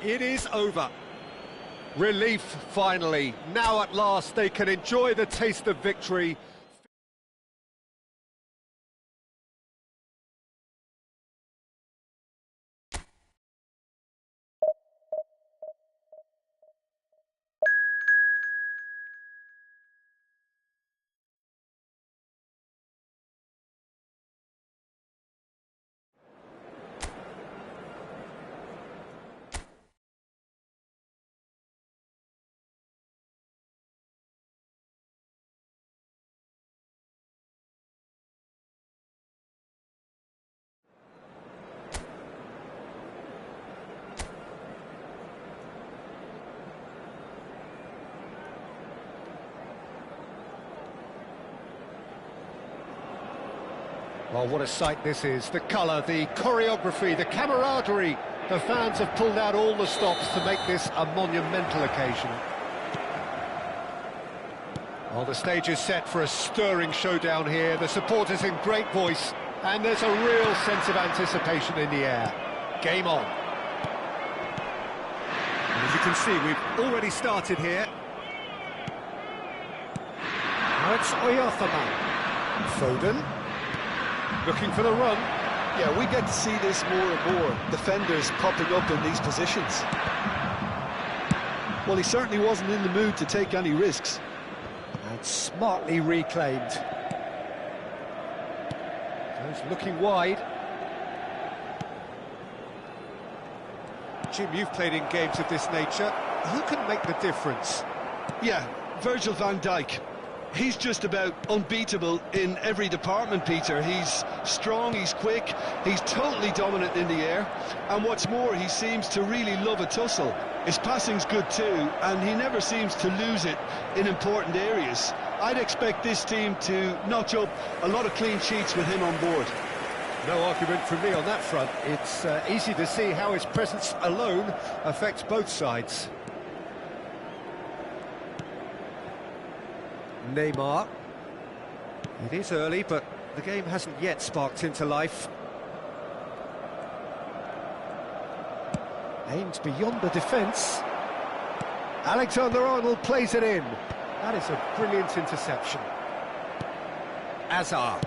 It is over. Relief, finally. Now at last they can enjoy the taste of victory. Well, what a sight this is. The colour, the choreography, the camaraderie. The fans have pulled out all the stops to make this a monumental occasion. Well, the stage is set for a stirring showdown here. The supporters in great voice, and there's a real sense of anticipation in the air. Game on. And as you can see, we've already started here. Now it's Oyarthaman. Foden. Looking for the run. Yeah, we get to see this more and more. Defenders popping up in these positions. Well, he certainly wasn't in the mood to take any risks. And smartly reclaimed. Goes looking wide. Jim, you've played in games of this nature. Who can make the difference? Yeah, Virgil van Dijk. He's just about unbeatable in every department, Peter. He's strong, he's quick, he's totally dominant in the air. And what's more, he seems to really love a tussle. His passing's good too, and he never seems to lose it in important areas. I'd expect this team to notch up a lot of clean sheets with him on board. No argument from me on that front. It's easy to see how his presence alone affects both sides. Neymar. It is early, but the game hasn't yet sparked into life. Aimed beyond the defence. Alexander-Arnold plays it in. That is a brilliant interception. Azar.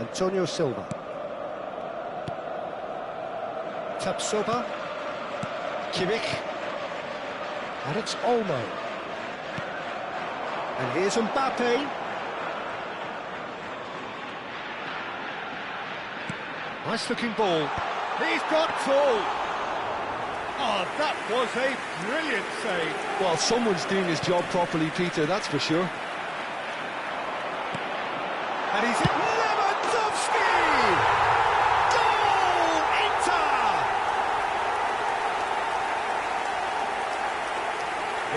Antonio Silva. Tapsoba. Kimmich. And it's Olmo. And here's Mbappe. Nice looking ball. He's got full. Oh, that was a brilliant save. Well, someone's doing his job properly, Peter, that's for sure. And he's in. Lewandowski! Goal! Inter!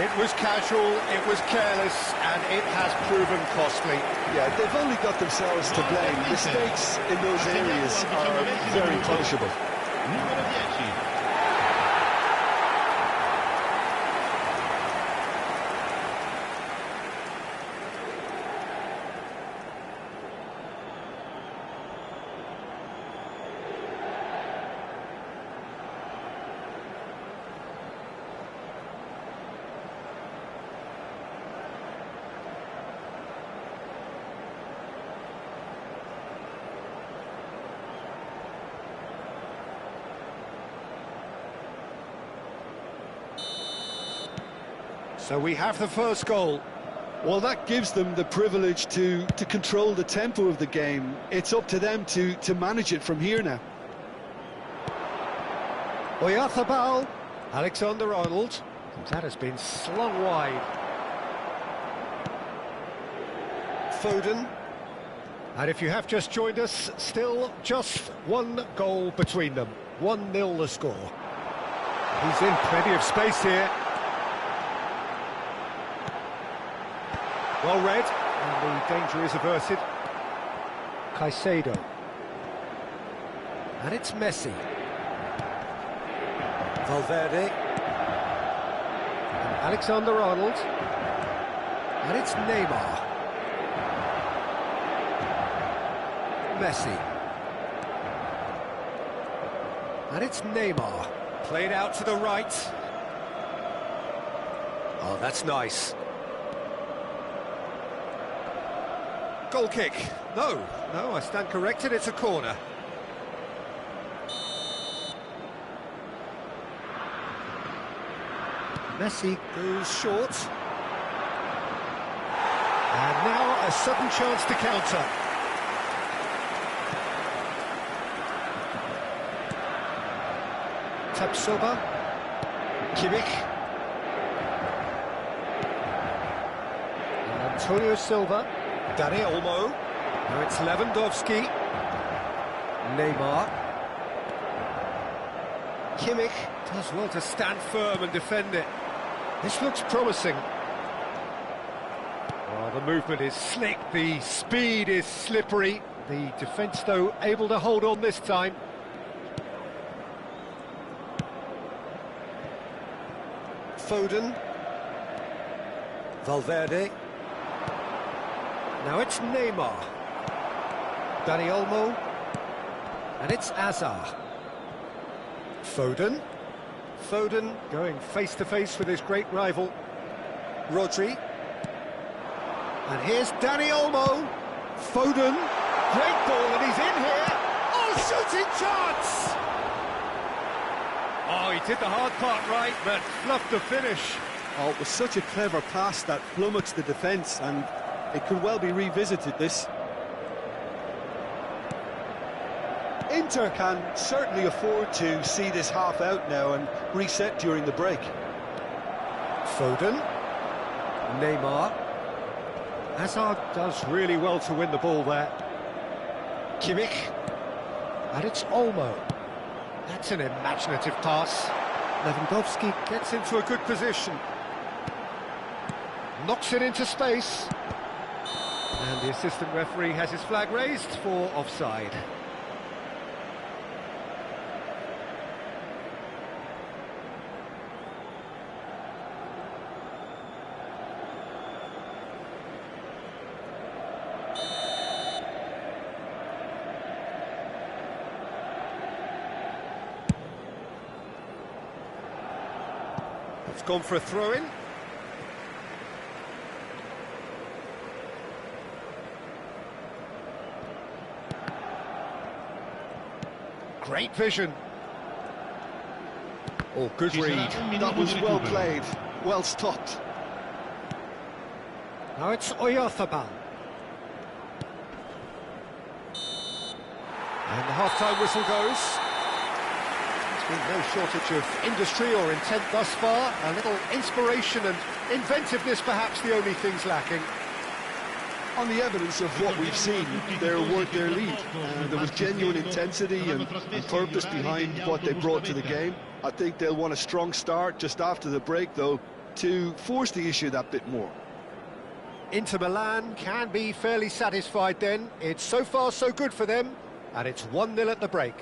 It was casual, it was careless, and it has proven costly. Yeah, they've only got themselves to blame. Mistakes in those areas are very punishable. Numero 10. So we have the first goal. Well, that gives them the privilege to control the tempo of the game. It's up to them to manage it from here now. Oyarzabal, Alexander-Arnold. That has been slung wide. Foden. And if you have just joined us, still just one goal between them. 1-0 the score. He's in plenty of space here. Well read, and the danger is averted. Caicedo. And it's Messi. Valverde. And Alexander-Arnold. And it's Neymar. Messi. And it's Neymar. Played out to the right. Oh, that's nice. Goal kick. No, I stand corrected, it's a corner. Messi goes short. And now a sudden chance to counter. Tapsoba. Kimmich. And Antonio Silva. Dani Olmo. Now it's Lewandowski. Neymar. Kimmich does well to stand firm and defend it. This looks promising. Oh, the movement is slick, the speed is slippery. The defence, though, able to hold on this time. Foden. Valverde. Now it's Neymar. Dani Olmo. And it's Hazard. Foden. Foden going face-to-face with his great rival, Rodri. And here's Dani Olmo. Foden. Great ball, and he's in here. Oh, shooting chance! Oh, he did the hard part right, but fluffed the finish. Oh, it was such a clever pass that flummoxed the defence, and it could well be revisited, this. Inter can certainly afford to see this half out now and reset during the break. Foden. Neymar. Hazard does really well to win the ball there. Kimmich. And it's Olmo. That's an imaginative pass. Lewandowski gets into a good position. Knocks it into space. And the assistant referee has his flag raised for offside. It's gone for a throw-in. Great vision. Oh, good read. That was well played, well stopped. Now it's Oyarzabal. And the half-time whistle goes. There's been no shortage of industry or intent thus far. A little inspiration and inventiveness, perhaps the only things lacking. On the evidence of what we've seen, they're worth their lead. There was genuine intensity and purpose behind what they brought to the game. I think they'll want a strong start just after the break, though, to force the issue that bit more. Inter Milan can be fairly satisfied then. It's so far so good for them, and it's 1-0 at the break.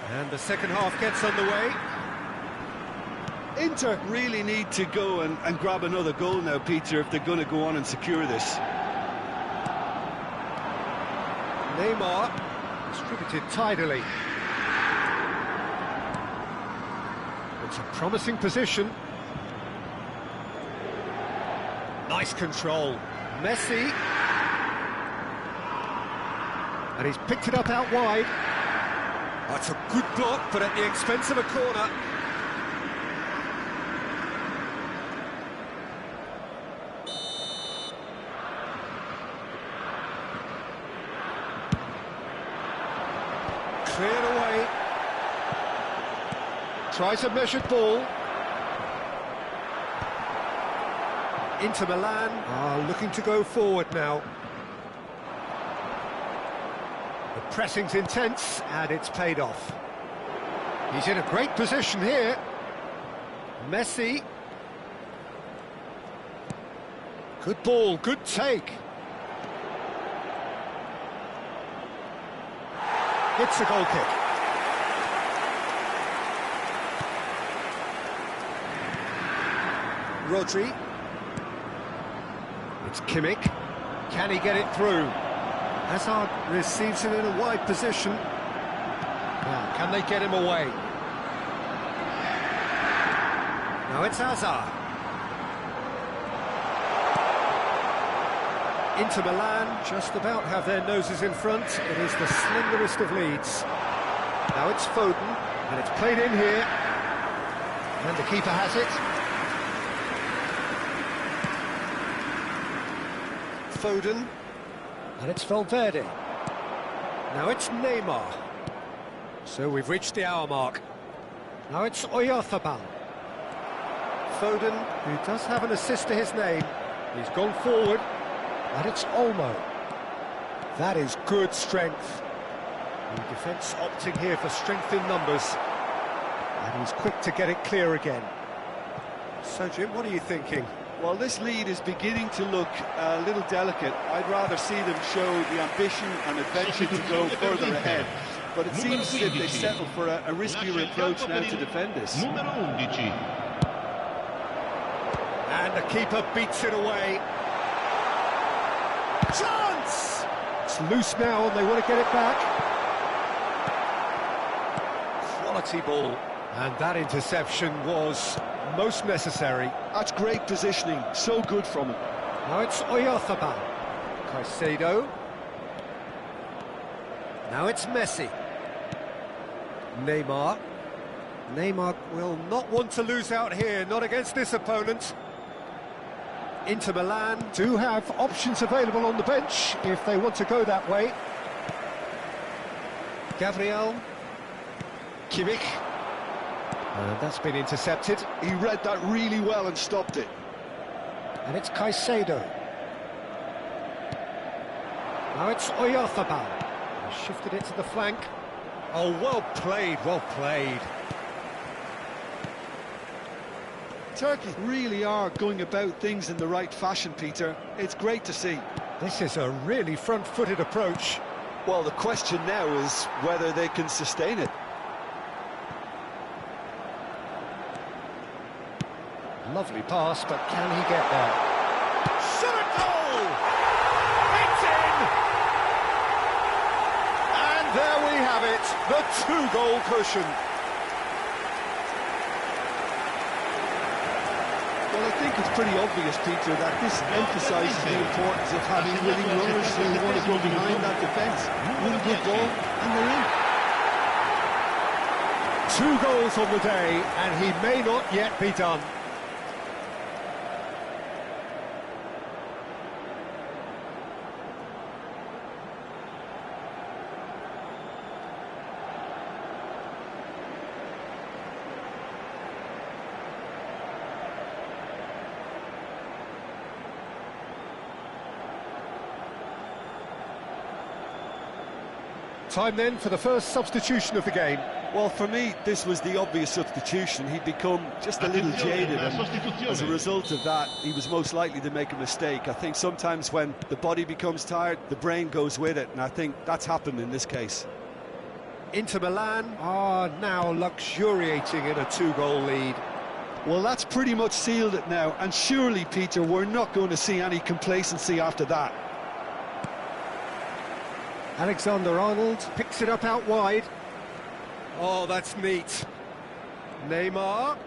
And the second half gets underway. Inter really need to go and grab another goal now, Peter, if they're going to go on and secure this. Neymar, distributed tidily. It's a promising position. Nice control. Messi. And he's picked it up out wide. That's a good block, but at the expense of a corner. Cleared away. Tries a measured ball. Inter Milan are looking to go forward now. The pressing's intense, and it's paid off. He's in a great position here. Messi. Good ball, good take. It's a goal kick. Rodri. It's Kimmich. Can he get it through? Hazard receives it in a wide position. Now, can they get him away? Now it's Hazard. Inter Milan just about have their noses in front. It is the slenderest of leads. Now it's Foden, and it's played in here. And the keeper has it. Foden. And it's Valverde. Now it's Neymar. So we've reached the hour mark. Now it's Oyarzabal. Foden, who does have an assist to his name. He's gone forward. And it's Olmo. That is good strength. The defence opting here for strength in numbers. And he's quick to get it clear again. So, Jim, what are you thinking? Well, this lead is beginning to look a little delicate. I'd rather see them show the ambition and adventure to go further ahead. But it seems as if they settle for a riskier approach now to defend this. And the keeper beats it away. Chance! It's loose now and they want to get it back. Quality ball. And that interception was most necessary. That's great positioning, so good from him. Now it's Oyarzabal. Caicedo. Now it's Messi. Neymar. Neymar will not want to lose out here, not against this opponent. Inter Milan do have options available on the bench if they want to go that way. Gabriel. Kimmich. And that's been intercepted. He read that really well and stopped it. And it's Caicedo. Now it's Oyarzabal. He shifted it to the flank. Oh, well played, well played. Turkey really are going about things in the right fashion, Peter. It's great to see. This is a really front-footed approach. Well, the question now is whether they can sustain it. Lovely pass, but can he get there? Shot a goal! It's in! And there we have it, the two-goal cushion. Well, I think it's pretty obvious, Peter, that this emphasises the importance of having willing runners who want to go behind that defence. One good ball, and they're in. 2 goals on the day, and he may not yet be done. Time then for the first substitution of the game. Well, for me, this was the obvious substitution. He'd become just a little jaded, and as a result of that, he was most likely to make a mistake. I think sometimes when the body becomes tired, the brain goes with it, and I think that's happened in this case. Inter Milan are now luxuriating in a 2-goal lead. Well, that's pretty much sealed it now, and surely, Peter, we're not going to see any complacency after that. Alexander-Arnold picks it up out wide. Oh, that's neat. Neymar.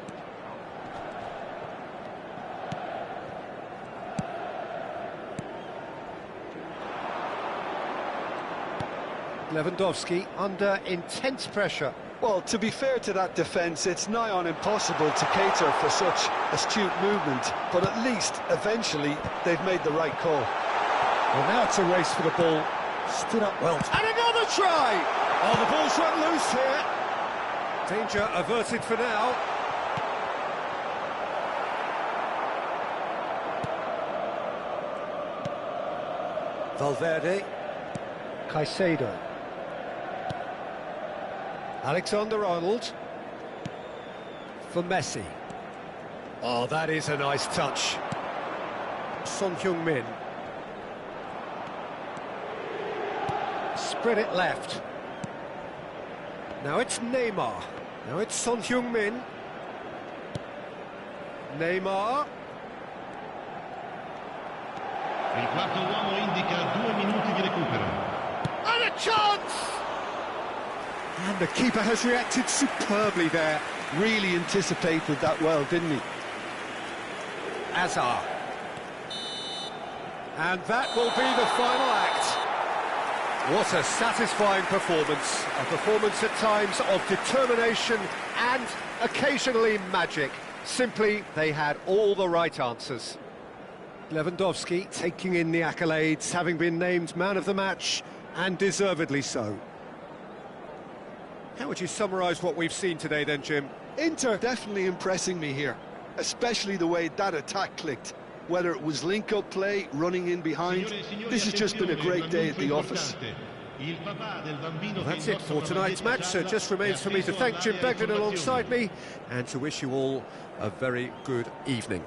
Lewandowski under intense pressure. Well, to be fair to that defence, it's nigh on impossible to cater for such astute movement, but at least, eventually, they've made the right call. Well, now it's a race for the ball. Stood up well. And another try! Oh, the ball's run loose here. Danger averted for now. Valverde. Caicedo. Alexander-Arnold. For Messi. Oh, that is a nice touch. Son Heung-min. Spread it left. Now it's Neymar. Now it's Son Heung-min. Neymar. Il quarto uomo indica 2 minuti di recupero. And a chance! And the keeper has reacted superbly there. Really anticipated that well, didn't he? Azar. And that will be the final act. What a satisfying performance. A performance at times of determination and occasionally magic. Simply, they had all the right answers. Lewandowski taking in the accolades, having been named man of the match, and deservedly so. How would you summarise what we've seen today then, Jim? Inter definitely impressing me here, especially the way that attack clicked. Whether it was link-up play, running in behind, this has just been a great day at the office. Well, that's it for tonight's match, so it just remains for me to thank Jim Beglin alongside me and to wish you all a very good evening.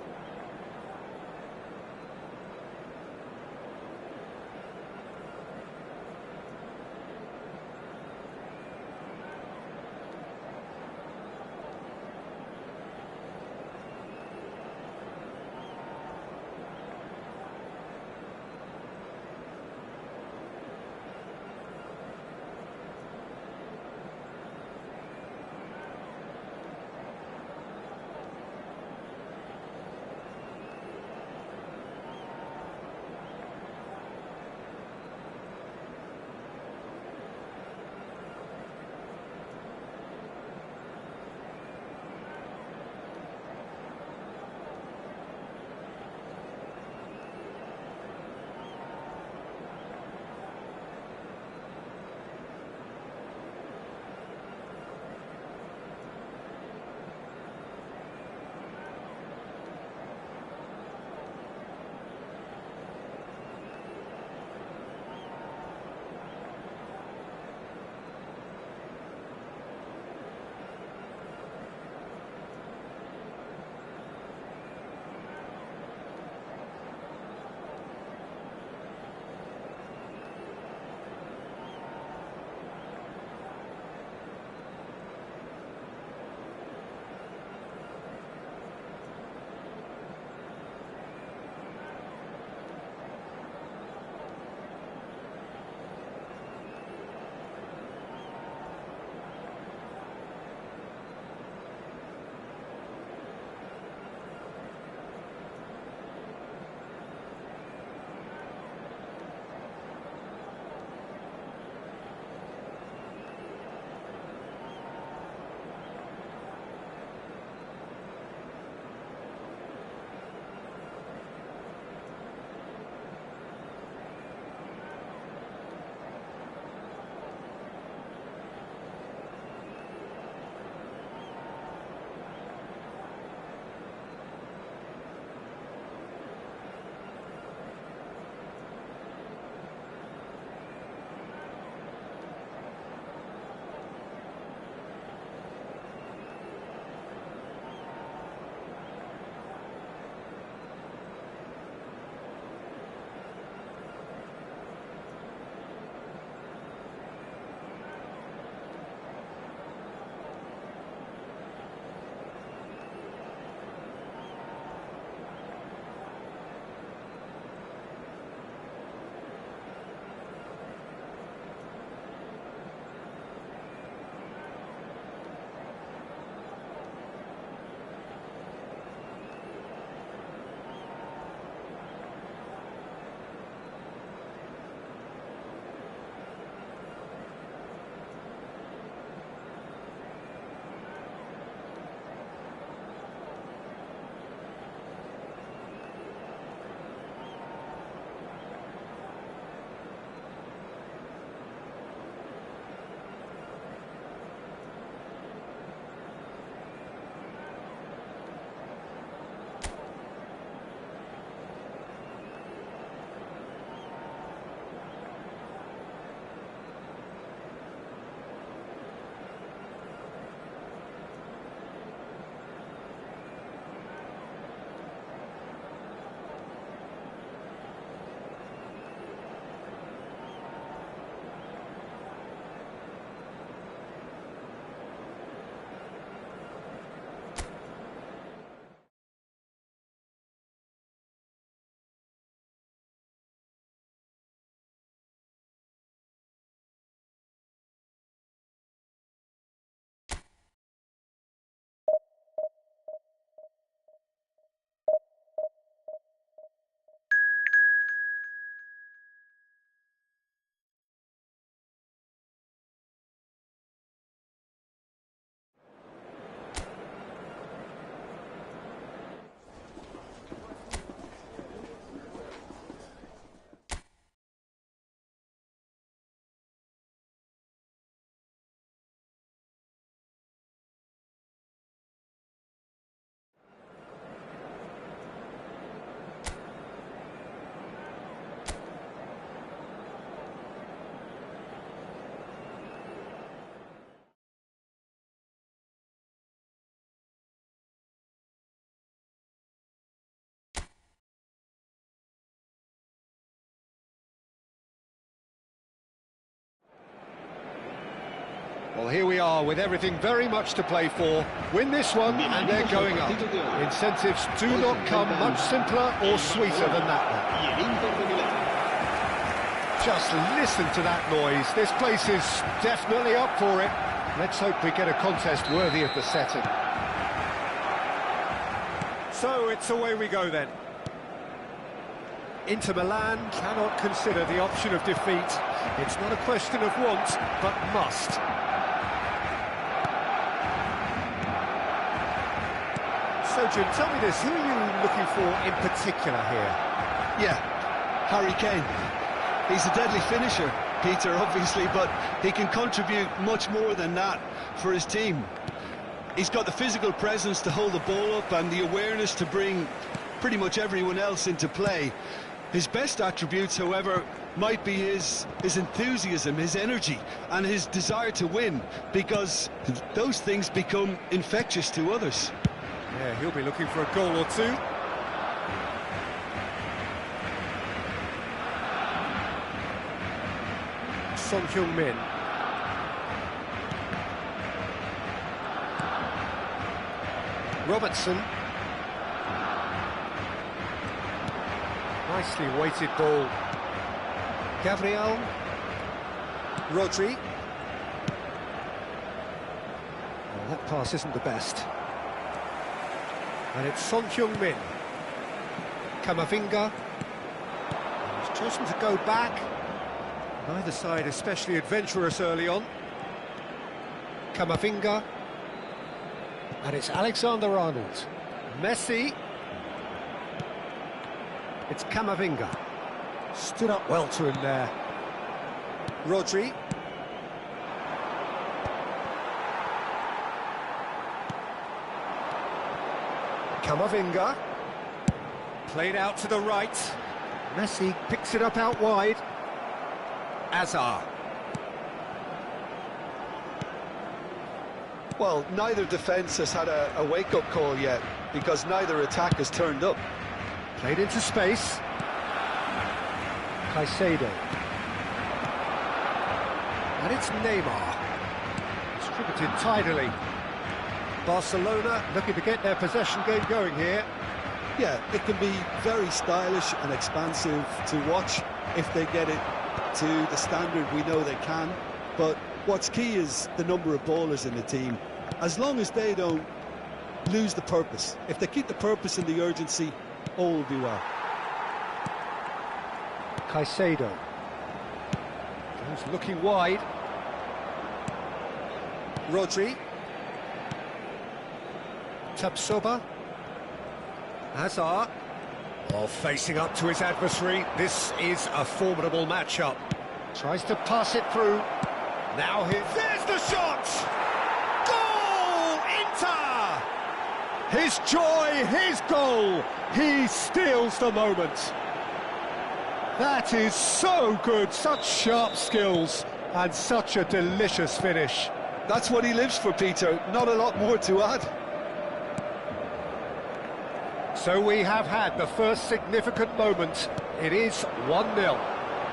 Well, here we are with everything very much to play for. Win this one and they're going up. Incentives do not come much simpler or sweeter than that one. Just listen to that noise. This place is definitely up for it. Let's hope we get a contest worthy of the setting. So it's away we go then. Inter Milan cannot consider the option of defeat. It's not a question of want, but must. So, Jim, tell me this, who are you looking for in particular here? Yeah, Harry Kane. He's a deadly finisher, Peter, obviously, but he can contribute much more than that for his team. He's got the physical presence to hold the ball up and the awareness to bring pretty much everyone else into play. His best attributes, however, might be his enthusiasm, his energy, and his desire to win, because those things become infectious to others. Yeah, he'll be looking for a goal or two. Son Heung-min. Robertson. Nicely weighted ball. Gabriel. Rodri. Well, that pass isn't the best. And it's Son Heung-min. Camavinga. He's chosen to go back. Neither side especially adventurous early on. Camavinga. And it's Alexander-Arnold. Messi. It's Camavinga. Stood up well to him there. Rodri. Camavinga. Played out to the right. Messi picks it up out wide. Hazard. Well, neither defence has had a wake-up call yet, because neither attack has turned up. Played into space. Caicedo. And it's Neymar. Distributed tidily. Barcelona looking to get their possession game going here. Yeah, it can be very stylish and expansive to watch if they get it to the standard we know they can. But what's key is the number of ballers in the team. As long as they don't lose the purpose, if they keep the purpose and the urgency, all will be well. Caicedo. Goes looking wide. Rodri. Tapsoba. Hazard. Oh, facing up to his adversary. This is a formidable matchup. Tries to pass it through. Now here. There's the shot! Goal! Inter! His joy, his goal. He steals the moment. That is so good. Such sharp skills and such a delicious finish. That's what he lives for, Peter. Not a lot more to add. So we have had the first significant moment. It is 1-0.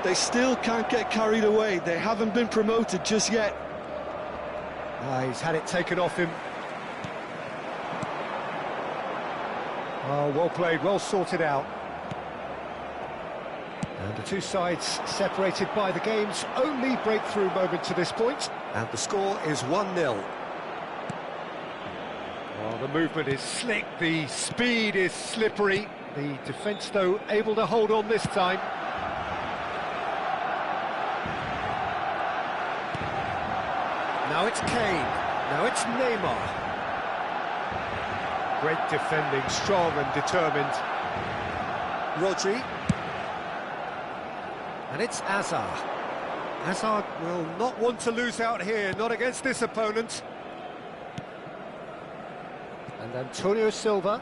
They still can't get carried away. They haven't been promoted just yet. He's had it taken off him. Oh, well played, well sorted out. And the two sides separated by the game's only breakthrough moment to this point. And the score is 1-0. Oh, the movement is slick, the speed is slippery. The defence, though, able to hold on this time. Now it's Kane. Now it's Neymar. Great defending, strong and determined. Rodri. And it's Hazard. Hazard will not want to lose out here, not against this opponent. And Antonio Silva.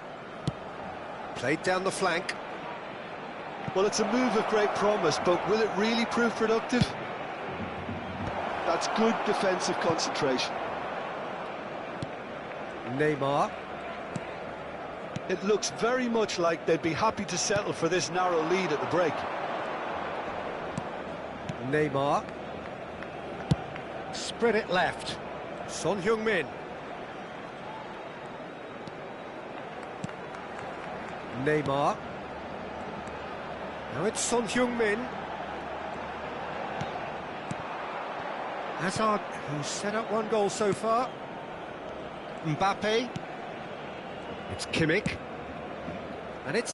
Played down the flank. Well, it's a move of great promise, but will it really prove productive? That's good defensive concentration. Neymar. It looks very much like they'd be happy to settle for this narrow lead at the break. Neymar. Spread it left. Son Heung-min. Neymar. Now it's Son Heung-min. Hazard, who's set up one goal so far. Mbappe. It's Kimmich. And it's